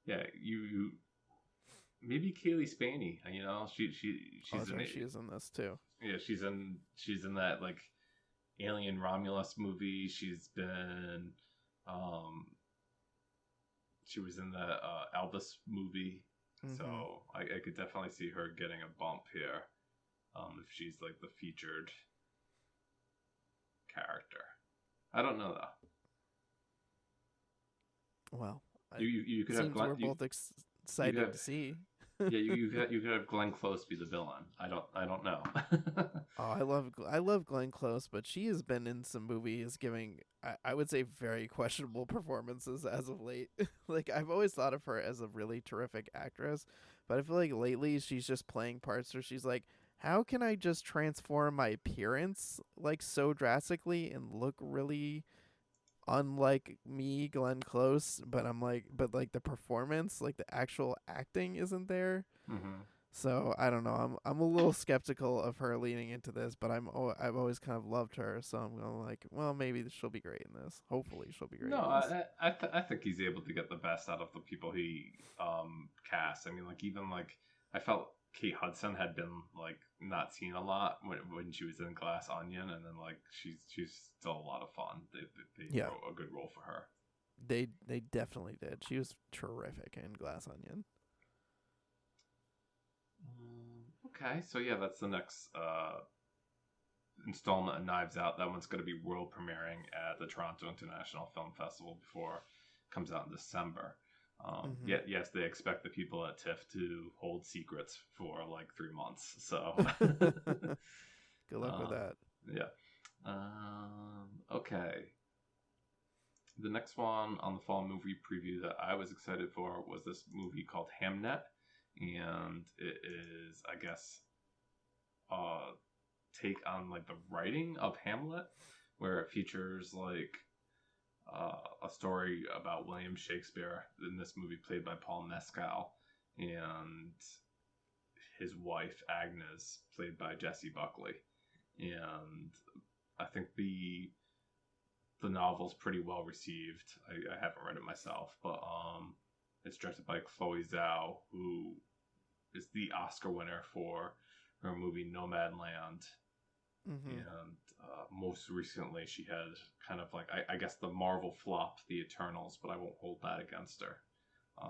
A: yeah, you maybe Kaylee Spaney. You know,
B: Oh,
A: she's
B: that's
A: in
B: right. She is in this too.
A: yeah she's in that like Alien Romulus movie. Um she was in the Elvis movie,
B: Mm-hmm.
A: so I could definitely see her getting a bump here. If she's like the featured character, I don't know though.
B: Well,
A: You
B: it
A: could have
B: seems
A: Glenn
B: we're both
A: you could
B: excited
A: have
B: to see.
A: yeah you could have Glenn Close be the villain. I don't know.
B: Oh, I love Glenn Close, but she has been in some movies giving I would say very questionable performances as of late. Like I've always thought of her as a really terrific actress, but I feel like lately she's just playing parts where she's like, how can I just transform my appearance like so drastically and look really unlike me, Glenn Close, but but like the performance, like the actual acting isn't there.
A: hmm
B: So I don't know. I'm a little skeptical of her leaning into this, but I've always kind of loved her, so I'm gonna like, well, maybe she'll be great in this. Hopefully, she'll be great
A: No,
B: in this.
A: I think he's able to get the best out of the people he cast. I mean, like even like I felt Kate Hudson had been like not seen a lot when she was in Glass Onion, and then like she's still a lot of fun. They
B: Yeah,
A: wrote a good role for her.
B: they definitely did. She was terrific in Glass Onion.
A: Okay, so yeah, that's the next installment of Knives Out. That one's going to be world premiering at the Toronto International Film Festival before it comes out in December.
B: Mm-hmm.
A: Yet, yes, they expect the people at TIFF to hold secrets for like 3 months. So,
B: Good luck with
A: uh,
B: that.
A: yeah. Okay. The next one on the fall movie preview that I was excited for was this movie called Hamnet, and it is, I guess, uh, take on like the writing of Hamlet, where it features like a story about William Shakespeare in this movie, played by Paul Mescal, and his wife Agnes, played by Jessie Buckley. And I think the novel's pretty well received. I haven't read it myself, but it's directed by Chloe Zhao, who is the Oscar winner for her movie Nomadland,
B: Mm-hmm.
A: and most recently she had kind of like I guess the Marvel flop, The Eternals, but I won't hold that against her.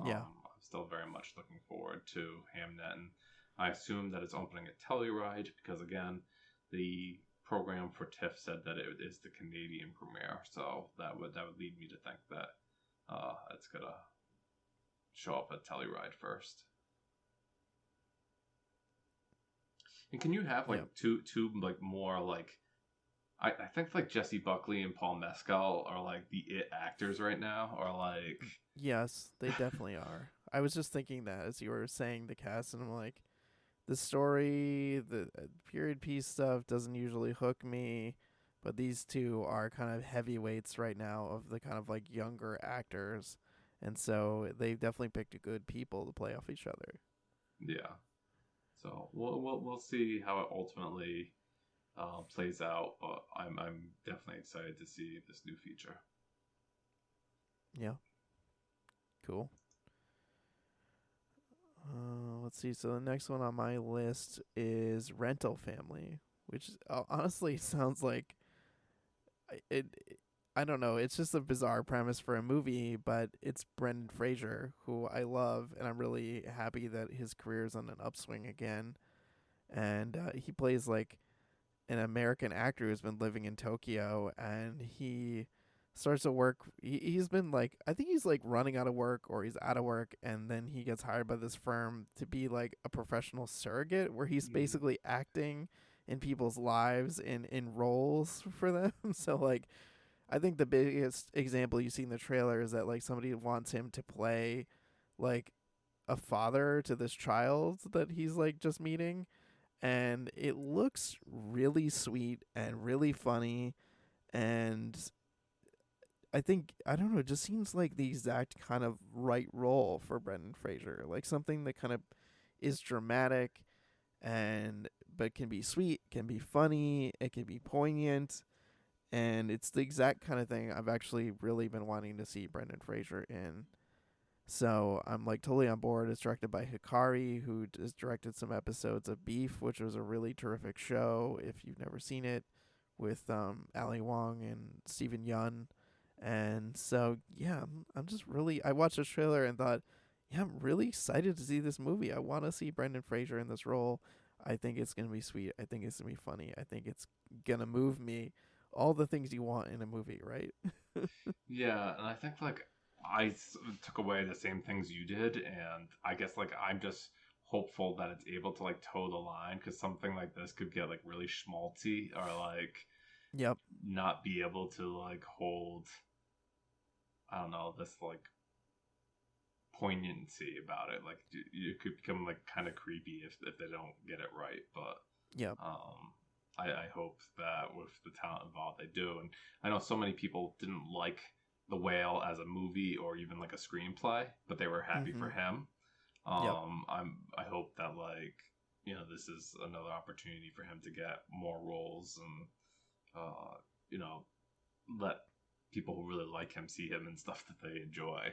B: Yeah.
A: I'm still very much looking forward to Hamnet, and I assume that it's opening at Telluride because again, the program for TIFF said that it is the Canadian premiere, so that would lead me to think that it's gonna show up at Telluride first. And can you have
B: Yeah.
A: like two like more like I think like Jesse Buckley and Paul Mescal are like the it actors right now, or like
B: Yes, they definitely are. I was just thinking that as you were saying the cast, and I'm like, the story, the period piece stuff doesn't usually hook me, but these two are kind of heavyweights right now of the kind of like younger actors, and so they definitely picked good people to play off each other.
A: yeah. So we'll see how it ultimately plays out, but I'm definitely excited to see this new feature.
B: Yeah, cool. Let's see. So the next one on my list is Rental Family, which honestly sounds like it. I don't know. It's just a bizarre premise for a movie, but it's Brendan Fraser, who I love, and I'm really happy that his career is on an upswing again. And he plays like an American actor who's been living in Tokyo, and he starts to work. He's been like, I think he's like running out of work or he's out of work, and then he gets hired by this firm to be like a professional surrogate, where he's
A: Mm.
B: basically acting in people's lives in roles for them. So like, I think the biggest example you see in the trailer is that like somebody wants him to play like a father to this child that he's like just meeting, and it looks really sweet and really funny, and I think, I don't know, it just seems like the exact kind of right role for Brendan Fraser, like something that kind of is dramatic and but can be sweet, can be funny, it can be poignant, and it's the exact kind of thing I've actually really been wanting to see Brendan Fraser in. So I'm like totally on board. It's directed by Hikari, who has directed some episodes of Beef, which was a really terrific show. If you've never seen it, with Ali Wong and Stephen Yun, and so yeah, I'm just really. I watched the trailer and thought, yeah, I'm really excited to see this movie. I want to see Brendan Fraser in this role. I think it's gonna be sweet. I think it's gonna be funny. I think it's gonna move me. All the things you want in a movie, right?
A: Yeah, and I think like took away the same things you did, and I guess like I'm just hopeful that it's able to like toe the line because something like this could get like really schmaltzy or like
B: Yep.
A: not be able to like hold I don't know this like poignancy about it. Like you could become like kind of creepy if they don't get it right. But
B: Yep.
A: I hope that with the talent involved, they do. And I know so many people didn't like The Whale as a movie or even like a screenplay, but they were happy for
B: Mhm.
A: him.
B: Yep.
A: I hope that like this is another opportunity for him to get more roles and you know let people who really like him see him and stuff that they enjoy.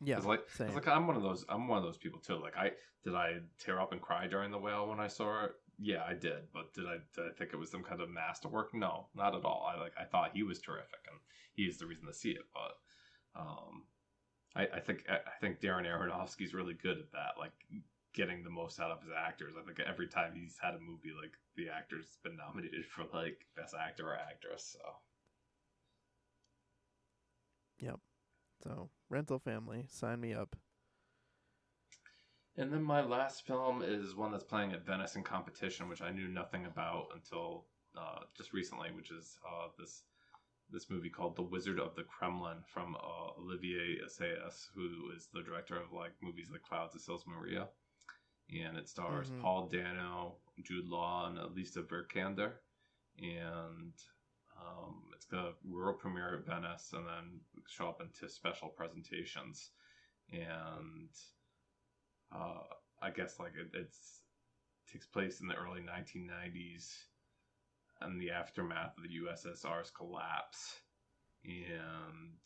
B: Yeah.
A: Cause
B: Same.
A: like I'm one of those people too. Like I tear up and cry during The Whale when I saw it? Yeah, I did. But did I think it was some kind of masterwork? No, not at all. I thought he was terrific and he's the reason to see it. But I think Darren Aronofsky's really good at that, like getting the most out of his actors. I think every time he's had a movie, like the actor's been nominated for like best actor or actress. So
B: Yep. So Rental Family, sign me up.
A: and then my last film is one that's playing at Venice in competition, which I knew nothing about until just recently, which is this movie called The Wizard of the Kremlin from Olivier Assayas, who is the director of like movies like Clouds of Sils Maria, and it stars
B: Mhm.
A: Paul Dano, Jude Law, and Lisa Vikander, and it's the world premiere at Venice, and then show up into special presentations, and uh, I guess like it's takes place in the early 1990s and the aftermath of the USSR's collapse, and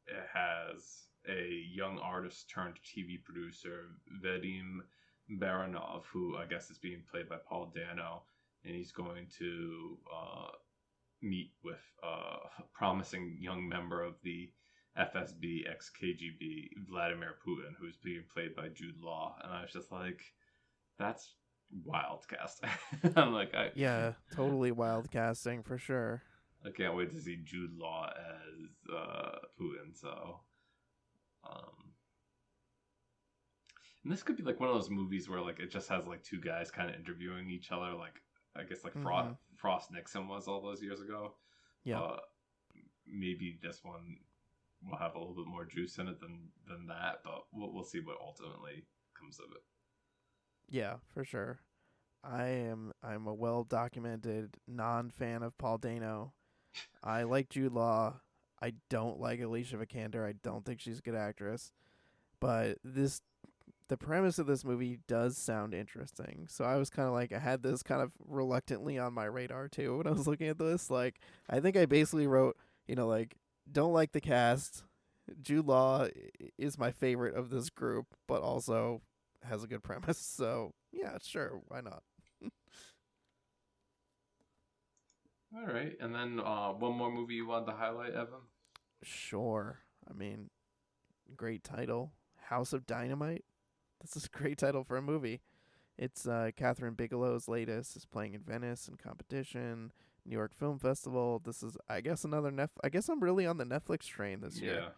A: it has a young artist turned TV producer, Vadim Baranov, who I guess is being played by Paul Dano, and he's going to meet with a promising young member of the FSB ex KGB, Vladimir Putin, who's being played by Jude Law. And I was just like, that's wild casting. I'm like,
B: Yeah, totally wild casting for sure.
A: I can't wait to see Jude Law as Putin. So, um, and this could be like one of those movies where like it just has like two guys kind of interviewing each other, like I guess like
B: Mm-hmm.
A: Frost Nixon was all those years ago.
B: Yep.
A: Maybe this one will have a little bit more juice in it than that, but we'll see what ultimately comes of it.
B: Yeah, for sure. I'm a well documented non fan of Paul Dano. I like Jude Law. I don't like Alicia Vikander. I don't think she's a good actress. But the premise of this movie does sound interesting. So I was kind of like, I had this kind of reluctantly on my radar too when I was looking at this. Like, I think I basically wrote, like, don't like the cast. Jude Law is my favorite of this group, but also has a good premise. So yeah, sure, why not?
A: All right, and then one more movie you wanted to highlight, Evan?
B: Sure. I mean, great title, House of Dynamite. This is a great title for a movie. It's Catherine Bigelow's latest. Is playing in Venice in competition, New York Film Festival. This is, I guess, another I guess I'm really on the Netflix train this year.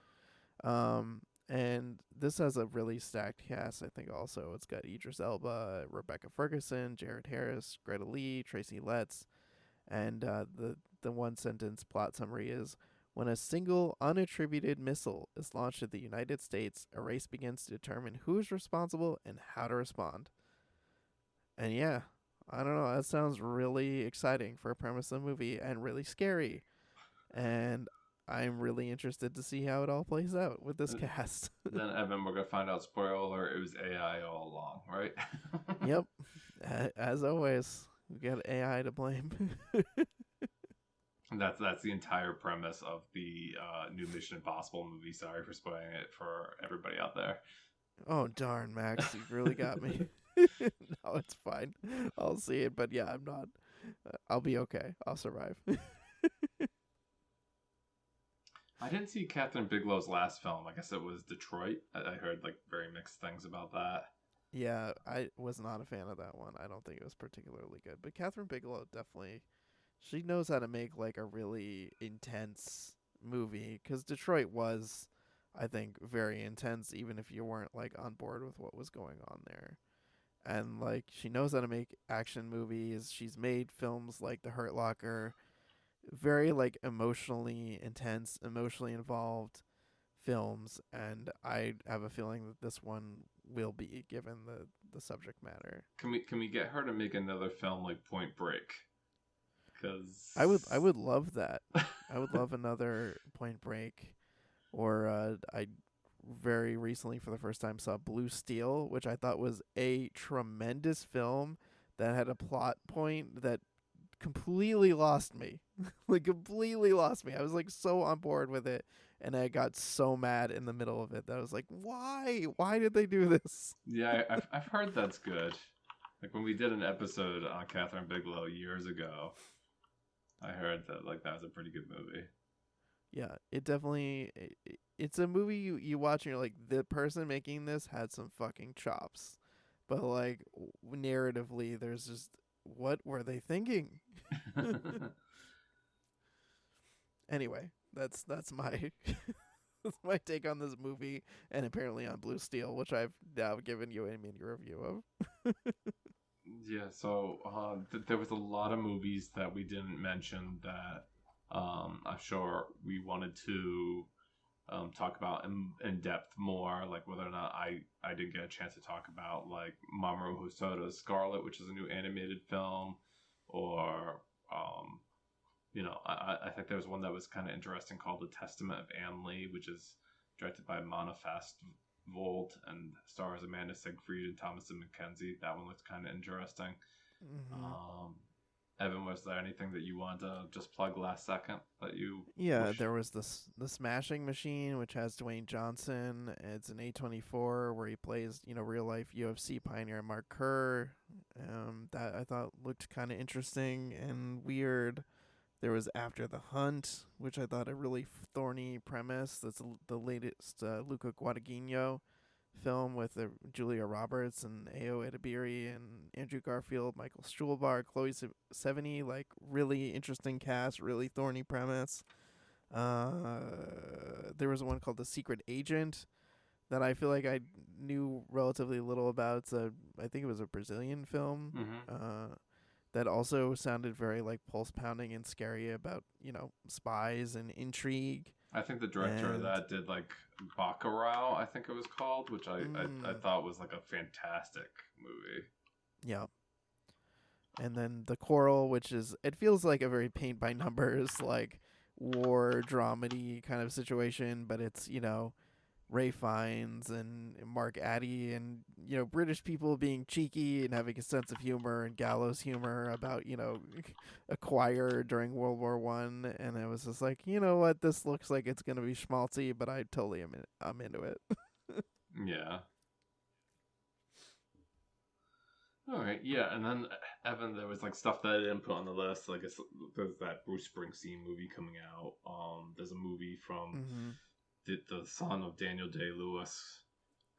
A: Yeah.
B: And this has a really stacked cast. I think also it's got Idris Elba, Rebecca Ferguson, Jared Harris, Greta Lee, Tracy Letts, and the one sentence plot summary is: when a single unattributed missile is launched at the United States, a race begins to determine who is responsible and how to respond. And yeah, I don't know. That sounds really exciting for a premise of the movie and really scary. And I'm really interested to see how it all plays out with this cast.
A: Then Evan, we're gonna find out. Spoiler alert: it was AI all along, right?
B: Yep. As always, we got AI to blame.
A: That's the entire premise of the new Mission Impossible movie. Sorry for spoiling it for everybody out there.
B: Oh, darn, Max. You really got me. No, it's fine. I'll see it. But yeah, I'm not. I'll be okay. I'll survive.
A: I didn't see Catherine Bigelow's last film. I guess it was Detroit. I heard like very mixed things about that.
B: Yeah, I was not a fan of that one. I don't think it was particularly good. But Catherine Bigelow definitely, she knows how to make like a really intense movie. Because Detroit was, I think, very intense, even if you weren't like on board with what was going on there. And like she knows how to make action movies. She's made films like The Hurt Locker, very like emotionally intense, emotionally involved films, and I have a feeling that this one will be, given the subject matter.
A: Can we get her to make another film like Point Break? Because
B: I would love that. I would love another Point Break, or I very recently for the first time saw Blue Steel, which I thought was a tremendous film that had a plot point that completely lost me. Like completely lost me. I was like so on board with it, and I got so mad in the middle of it that I was like, why? Why did they do this?
A: yeah, I've heard that's good. Like when we did an episode on Catherine Bigelow years ago, I heard that like that was a pretty good movie.
B: Yeah, it definitely it's a movie you watch and you're like, the person making this had some fucking chops. But like narratively there's just, what were they thinking? Anyway, that's my that's my take on this movie, and apparently on Blue Steel, which I've now given you a mini review of.
A: Yeah, so there was a lot of movies that we didn't mention that I'm sure we wanted to talk about in depth more, like whether or not I didn't get a chance to talk about, like Mamoru Hosoda's Scarlet, which is a new animated film, or I think there was one that was kind of interesting called The Testament of Anne Lee, which is directed by Manifest Volt and stars Amanda Siegfried and Thomasin McKenzie. That one looks kind of interesting.
B: Mm-hmm.
A: Um, Evan, was there anything that you wanted to just plug last second that you
B: Yeah,
A: wish?
B: there was the Smashing Machine, which has Dwayne Johnson. It's an A24 where he plays, real life UFC pioneer Mark Kerr. That I thought looked kind of interesting and weird. There was After the Hunt, which I thought a really thorny premise. That's the latest Luca Guadagnino film with Julia Roberts and Ayo Edebiri and Andrew Garfield, Michael Stuhlbarg, Chloe Sevigny. Like really interesting cast, really thorny premise. There was one called The Secret Agent that I feel like I knew relatively little about. I think it was a Brazilian film.
A: Mm-hmm.
B: That also sounded very like pulse pounding and scary about spies and intrigue.
A: I think the director of
B: And
A: that did like Bacurau, I think it was called, which I
B: mm,
A: thought was like a fantastic movie.
B: yeah, and then The Coral, which is it feels like a very paint by numbers like war dramedy kind of situation, but it's Ray Fiennes and Mark Addy and British people being cheeky and having a sense of humor and gallows humor about a choir during World War I, and I was just like, you know what, this looks like it's gonna be schmaltzy, but I totally I'm into it.
A: Yeah. All right. Yeah, and then Evan, there was like stuff that I didn't put on the list. Like there's that Bruce Springsteen movie coming out. There's a movie from
B: Mm-hmm.
A: the son of Daniel Day Lewis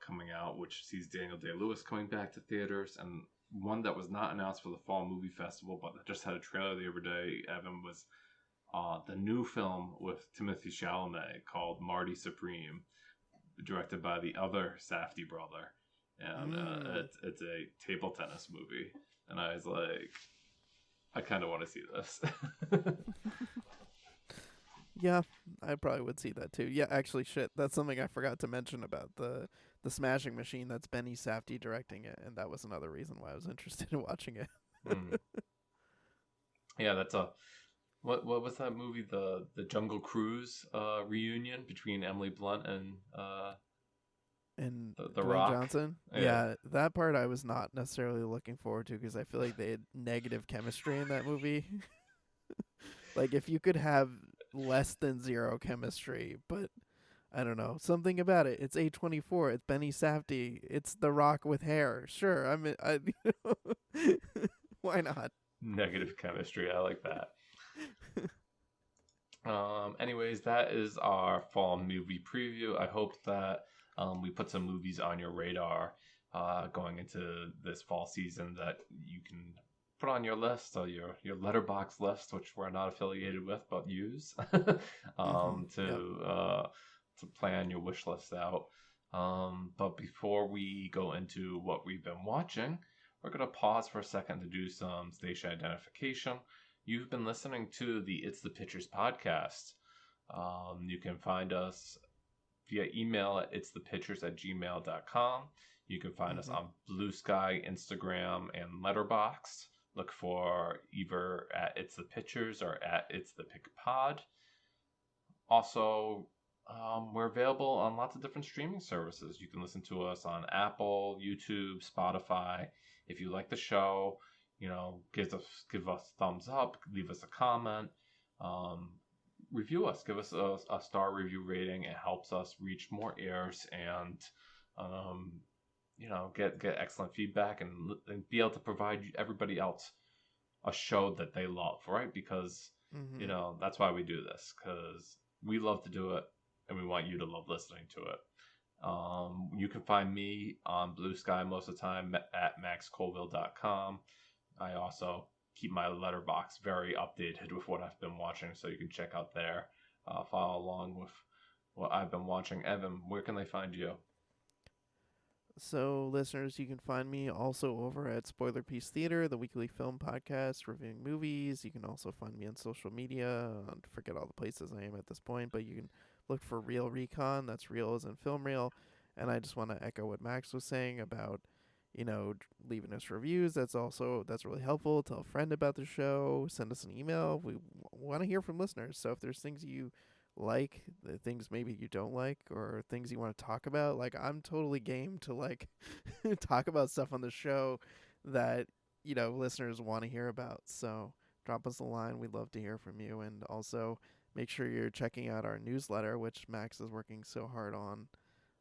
A: coming out, which sees Daniel Day Lewis coming back to theaters, and one that was not announced for the Fall Movie Festival, but just had a trailer the other day. Evan was the new film with Timothy Chalamet called Marty Supreme, directed by the other Safdie brother, and
B: Mm.
A: it's a table tennis movie. And I was like, I kind of want to see this.
B: Yeah, I probably would see that too. Yeah, actually, shit, that's something I forgot to mention about the Smashing Machine. That's Benny Safdie directing it, and that was another reason why I was interested in watching it.
A: Hmm. Yeah, that's a what was that movie? The Jungle Cruise reunion between Emily Blunt and
B: And
A: the
B: Dwayne
A: Rock.
B: Johnson,
A: Yeah.
B: yeah, that part I was not necessarily looking forward to because I feel like they had negative chemistry in that movie. Like if you could have less than zero chemistry, but I don't know something about it. It's A24. It's Benny Safdie. It's The Rock with hair. Sure, why not?
A: Negative chemistry. I like that. Anyways, that is our fall movie preview. I hope that we put some movies on your radar going into this fall season that you can put on your list or your letterbox list, which we're not affiliated with but use
B: Yep.
A: to plan your wish list out. But before we go into what we've been watching, we're going to pause for a second to do some station identification. You've been listening to the It's the Pictures podcast. You can find us via email at itsthepictures@gmail.com. You can find us
B: Mhm.
A: on Blue Sky, Instagram, and Letterboxd. Look for either at It's the Pictures or at It's the Pick Pod. Also, we're available on lots of different streaming services. You can listen to us on Apple, YouTube, Spotify. If you like the show, give us thumbs up, leave us a comment, um, review us, give us a star review rating. It helps us reach more ears and um, get excellent feedback and be able to provide everybody else a show that they love, right? Because
B: Mhm.
A: that's why we do this, because we love to do it and we want you to love listening to it. You can find me on Blue Sky most of the time at maxcolville.com. I also keep my letterbox very updated with what I've been watching, so you can check out there, follow along with what I've been watching. Evan, where can they find you?
B: So, listeners, you can find me also over at Spoiler Piece Theater, the weekly film podcast reviewing movies. You can also find me on social media. I forget all the places I am at this point, but you can look for Real Recon. That's real as in film reel. And I just want to echo what Max was saying about, leaving us reviews. That's really helpful. Tell a friend about the show. Send us an email. We want to hear from listeners. So if there's things you like, the things maybe you don't like, or things you want to talk about, like I'm totally game to like talk about stuff on the show that listeners want to hear about. So drop us a line. We'd love to hear from you. And also make sure you're checking out our newsletter, which Max is working so hard on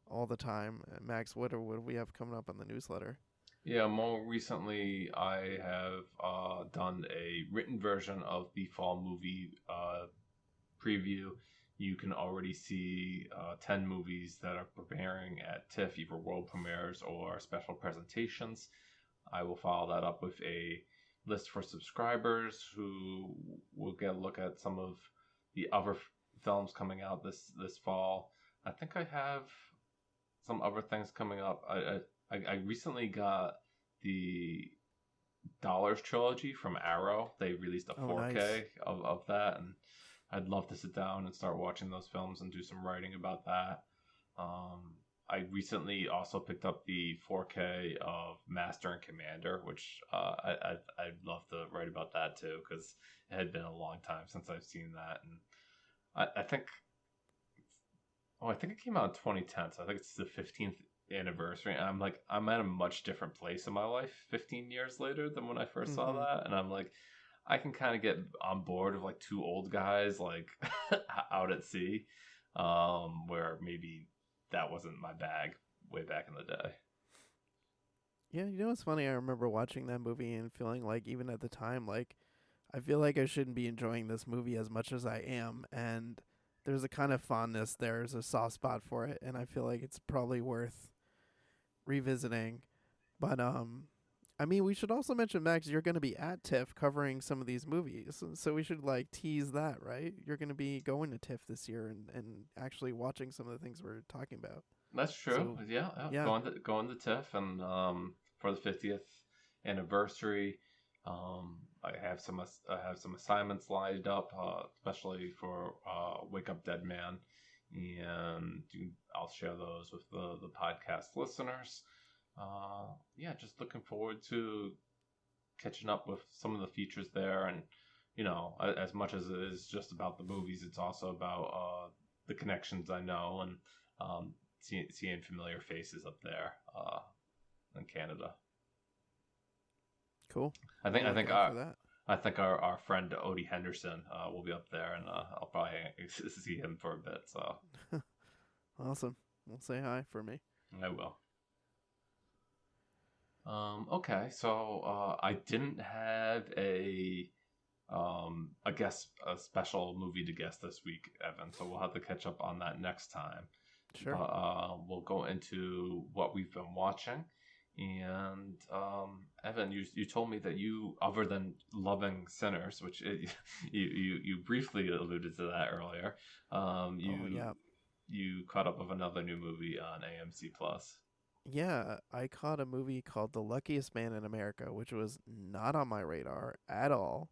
B: all the time. Max, what do we have coming up on the newsletter?
A: Yeah, more recently, I have done a written version of the fall movie preview. You can already see 10 movies that are preparing at TIFF, either world premieres or special presentations. I will follow that up with a list for subscribers who will get a look at some of the other films coming out this fall. I think I have some other things coming up. I recently got the Dollars trilogy from Arrow. They released a
B: Oh,
A: 4K
B: nice.
A: of that, and I'd love to sit down and start watching those films and do some writing about that. I recently also picked up the 4K of Master and Commander, which I'd love to write about that too, because it had been a long time since I've seen that, and I think I think it came out in 2010, so I think it's the 15th anniversary. And I'm like, I'm at a much different place in my life 15 years later than when I first saw
B: Mm-hmm.
A: that, and I'm like, I can kind of get on board of like two old guys like out at sea, where maybe that wasn't my bag way back in the day.
B: Yeah, you know what's funny? I remember watching that movie and feeling like, even at the time, like, I feel like I shouldn't be enjoying this movie as much as I am. And there's a kind of fondness, there's a soft spot for it. And I feel like it's probably worth revisiting. But, I mean, we should also mention, Max, you're going to be at TIFF covering some of these movies. So we should, like, tease that, right? You're going to be going to TIFF this year and actually watching some of the things we're talking about.
A: That's true.
B: So,
A: Yeah, yeah.
B: yeah.
A: Going to TIFF, and for the 50th anniversary, I have some assignments lined up, especially for Wake Up Dead Man, and I'll share those with the podcast listeners. Yeah, just looking forward to catching up with some of the features there, and as much as it is just about the movies, it's also about the connections I know, and seeing familiar faces up there in Canada.
B: Cool.
A: I
B: We'll
A: think I
B: look
A: think
B: out
A: our
B: for that.
A: I think our friend Odie Henderson will be up there, and I'll probably see him for a bit. So
B: Awesome. We'll say hi for me.
A: I will. Okay, so I didn't have a special movie to guess this week, Evan. So we'll have to catch up on that next time. But
B: Sure.
A: we'll go into what we've been watching. And Evan, you told me that you, other than loving Sinners, which you briefly alluded to that earlier,
B: Oh, yeah.
A: you caught up with another new movie on AMC Plus.
B: Yeah, I caught a movie called The Luckiest Man in America, which was not on my radar at all.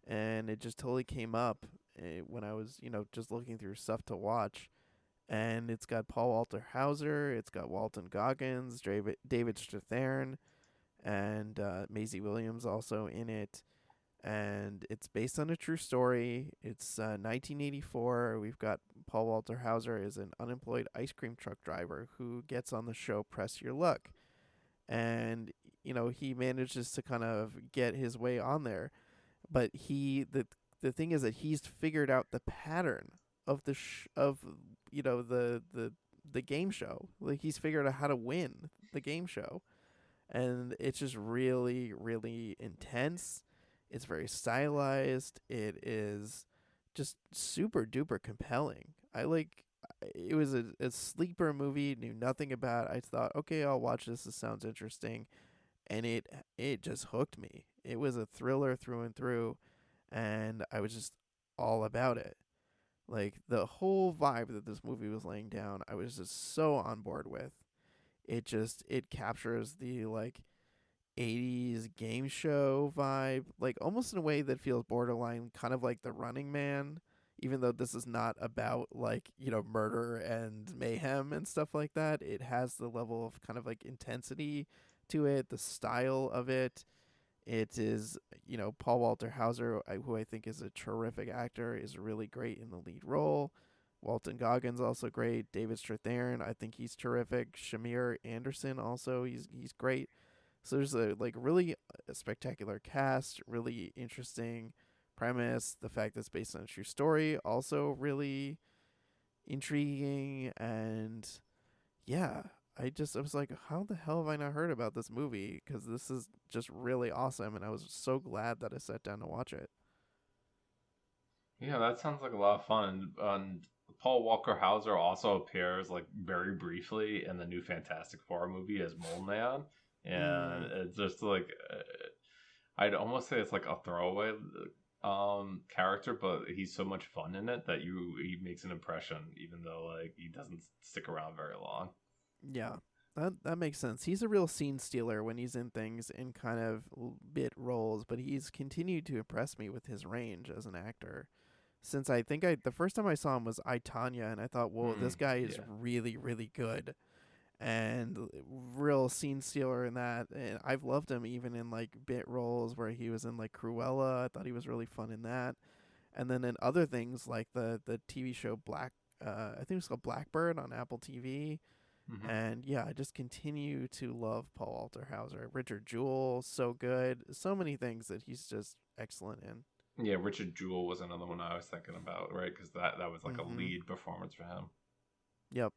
B: And it just totally came up when I was, just looking through stuff to watch. And it's got Paul Walter Hauser, it's got Walton Goggins, David Strathairn, and Maisie Williams also in it. And it's based on a true story. It's 1984. We've got Paul Walter Hauser is an unemployed ice cream truck driver who gets on the show Press Your Luck, and he manages to kind of get his way on there. But the thing is that he's figured out the pattern of of the game show. Like, he's figured out how to win the game show, and it's just really, really intense. It's very stylized. It is just super duper compelling. It was a sleeper movie, knew nothing about it. I thought, okay, I'll watch this. This sounds interesting. And it just hooked me. It was a thriller through and through, and I was just all about it. Like, the whole vibe that this movie was laying down, I was just so on board with. It captures the, like, 80s game show vibe, like, almost in a way that feels borderline kind of like The Running Man, even though this is not about, like, murder and mayhem and stuff like that. It has the level of kind of like intensity to it, the style of it. It is, Paul Walter Hauser, who I think is a terrific actor, is really great in the lead role. Walton Goggins also great. David Strathairn, I think he's terrific. Shamir Anderson also, he's great. So there's a, like, really spectacular cast, really interesting, premise. The fact that it's based on a true story, also really intriguing. And yeah, I was like, how the hell have I not heard about this movie? Because this is just really awesome, and I was so glad that I sat down to watch it.
A: Yeah, that sounds like a lot of fun. And Paul Walker Hauser also appears like very briefly in the new Fantastic Four movie as Mole Man, and
B: Mm,
A: it's just like I'd almost say it's like a throwaway character, but he's so much fun in it that you he makes an impression, even though like he doesn't stick around very long.
B: yeah, that makes sense. He's a real scene stealer when he's in things in kind of bit roles, but he's continued to impress me with his range as an actor. Since I think the first time I saw him was I Tanya, and I thought, whoa, this
A: Mm,
B: guy is
A: yeah.
B: really really good and real scene stealer in that. And I've loved him even in like bit roles where he was in like Cruella. I thought he was really fun in that. And then in other things like the TV show Black, I think it's called Blackbird on Apple TV.
A: Hmm.
B: And yeah, I just continue to love Paul Walter Hauser. Richard Jewell, so good. So many things that he's just excellent in.
A: Yeah, Richard Jewell was another one I was thinking about, right? Because that was like a
B: Mm-hmm.
A: lead performance for him.
B: Yep.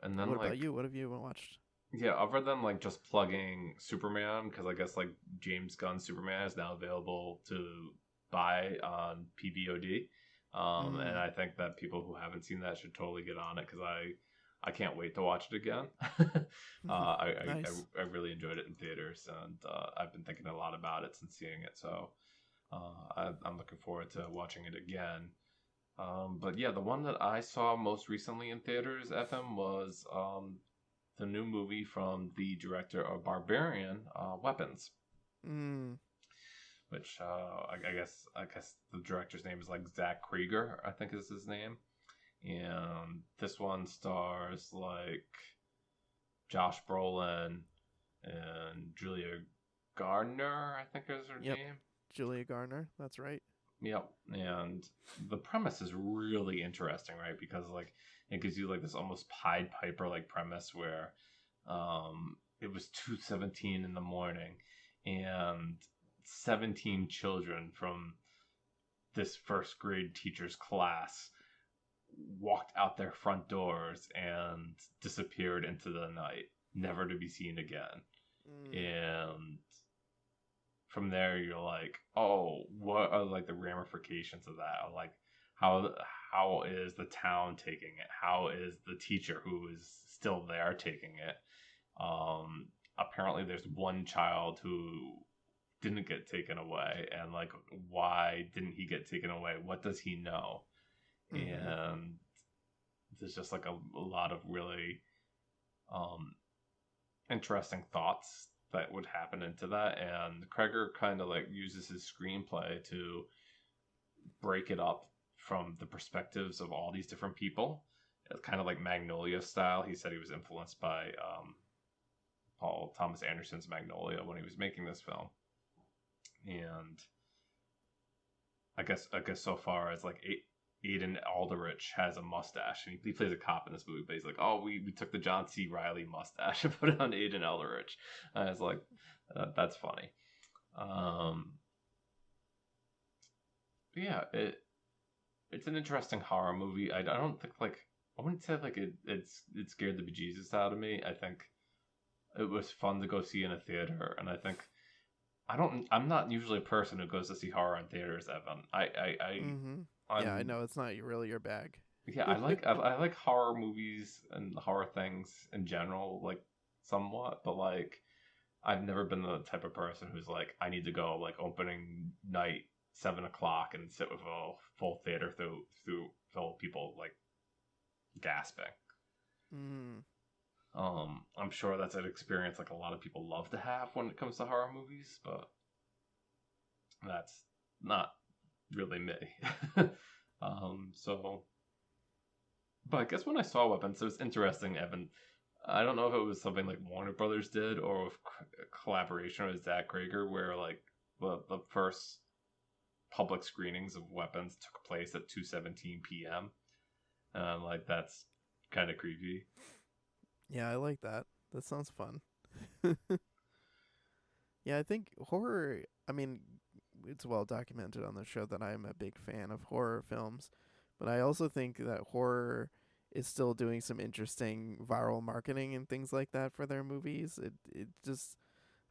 A: And then
B: What about
A: like
B: you? What have you watched?
A: yeah, other than like just plugging Superman, because I guess like James Gunn's Superman is now available to buy on PVOD. And
B: Mm.
A: I think that people who haven't seen that should totally get on it because I can't wait to watch it again.
B: Nice.
A: I really enjoyed it in theaters, and I've been thinking a lot about it since seeing it. So I'm looking forward to watching it again. But yeah, the one that I saw most recently in theaters, FM, was the new movie from the director of Barbarian, Weapons,
B: Mm.
A: which I guess the director's name is like Zach Krieger, I think is his name. And this one stars like Josh Brolin and Julia Gardner, I think is her
B: Yep.
A: name.
B: Julia Garner. That's right.
A: Yep. And the premise is really interesting, right? Because like it gives you like this almost Pied Piper like premise where it was 2:17 in the morning and 17 children from this first grade teacher's class walked out their front doors and disappeared into the night, never to be seen again.
B: Mm.
A: And from there you're like, oh, what are like the ramifications of that? Like how how is the town taking it? How is the teacher who is still there taking it? Apparently there's one child who didn't get taken away, and like why didn't he get taken away? What does he know?
B: Mm-hmm.
A: And there's just like a lot of really um interesting thoughts that would happen into that, and Kreger kind of like uses his screenplay to break it up from the perspectives of all these different people. It's kind of like Magnolia style. He said he was influenced by Paul Thomas Anderson's Magnolia when he was making this film, and I guess so far as like Aiden Alderich has a mustache, and he plays a cop in this movie, but he's like, oh, we took the John C. Riley mustache and put it on Aiden Alderich. And I was like, that's funny. Um, yeah, it's an interesting horror movie. I don't think like I wouldn't say like it scared the bejesus out of me. I think it was fun to go see in a theater, and I think I'm not usually a person who goes to see horror in theaters, Evan.
B: Mm-hmm. Yeah, I
A: I'm
B: know it's not really your bag.
A: yeah, I like horror movies and horror things in general, like somewhat, but like I've never been the type of person who's like I need to go like opening night 7 o'clock and sit with a full theater through full of people like gasping.
B: Mm.
A: I'm sure that's an experience like a lot of people love to have when it comes to horror movies, but that's not really me. So but I guess when I saw Weapons, it was interesting, Evan. I don't know if it was something like Warner Brothers did or with collaboration with Zach Krager, where like the first public screenings of Weapons took place at 2:17 p.m. Like that's kind of creepy.
B: Yeah, I like that. That sounds fun. Yeah, I think horror. I mean, it's well documented on the show that I'm a big fan of horror films, but I also think that horror is still doing some interesting viral marketing and things like that for their movies. It just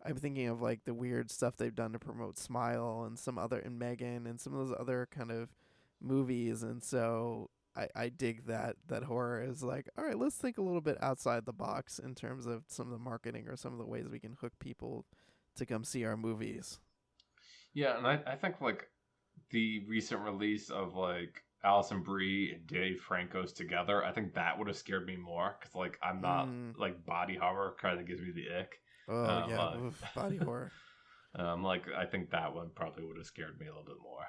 B: I'm thinking of like the weird stuff they've done to promote Smile and some other and Megan and some of those other kind of movies, and so I dig that horror is like, all right, let's think a little bit outside the box in terms of some of the marketing or some of the ways we can hook people to come see our movies.
A: Yeah, and I think like the recent release of like Alison Brie and Dave Franco's together, I think that would have scared me more because like I'm not
B: Mm.
A: like body horror kind of gives me the ick.
B: Oh
A: Um,
B: yeah,
A: uh,
B: oof, body horror.
A: like I think that one probably would have scared me a little bit more.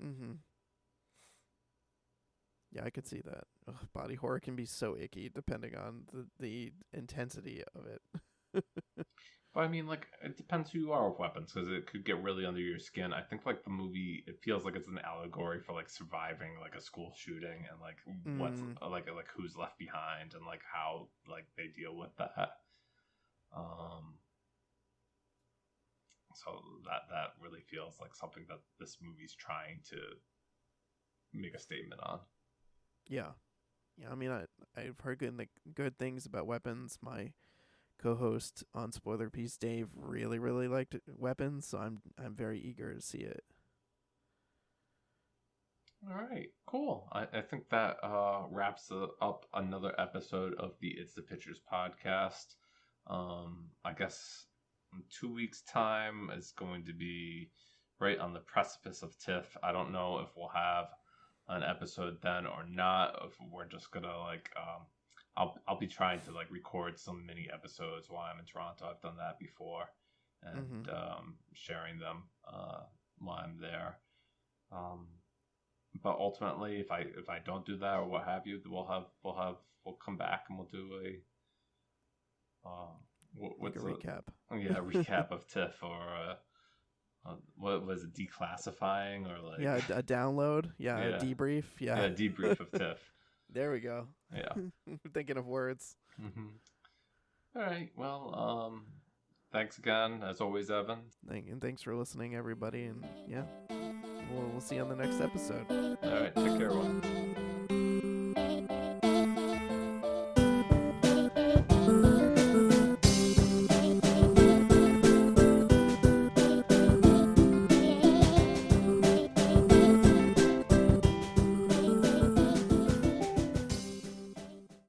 B: Mm-hmm. Yeah, I could see that. Ugh, body horror can be so icky depending on the intensity of it.
A: But I mean, like it depends who you are with weapons because it could get really under your skin. I think like the movie, it feels like it's an allegory for like surviving like a school shooting and like what's
B: Mm.
A: like who's left behind and like how like they deal with that. Um, so that really feels like something that this movie's trying to make a statement on.
B: Yeah. Yeah, I mean, I've heard good things about weapons. My co-host on Spoiler Piece, Dave, really liked weapons, so I'm very eager to see it.
A: All right, cool. I think that wraps up another episode of the It's the Pictures podcast. I guess in 2 weeks' time is going to be right on the precipice of TIFF. I don't know if we'll have an episode then or not. If we're just gonna like, I'll be trying to like record some mini episodes while I'm in Toronto. I've done that before, and
B: Mm-hmm.
A: sharing them while I'm there. But ultimately, if I don't do that or what have you, we'll come back and we'll do
B: Like a
A: what's
B: recap.
A: yeah, recap of TIFF or what was it, declassifying or
B: Yeah,
A: like
B: a download. Yeah, a
A: yeah,
B: debrief. Yeah.
A: yeah, debrief of TIFF.
B: There we go.
A: Yeah.
B: Thinking of words.
A: All right. Well, thanks again as always, Evan.
B: And thanks for listening, everybody. And yeah, we'll see you on the next episode.
A: All right. Take care, everyone.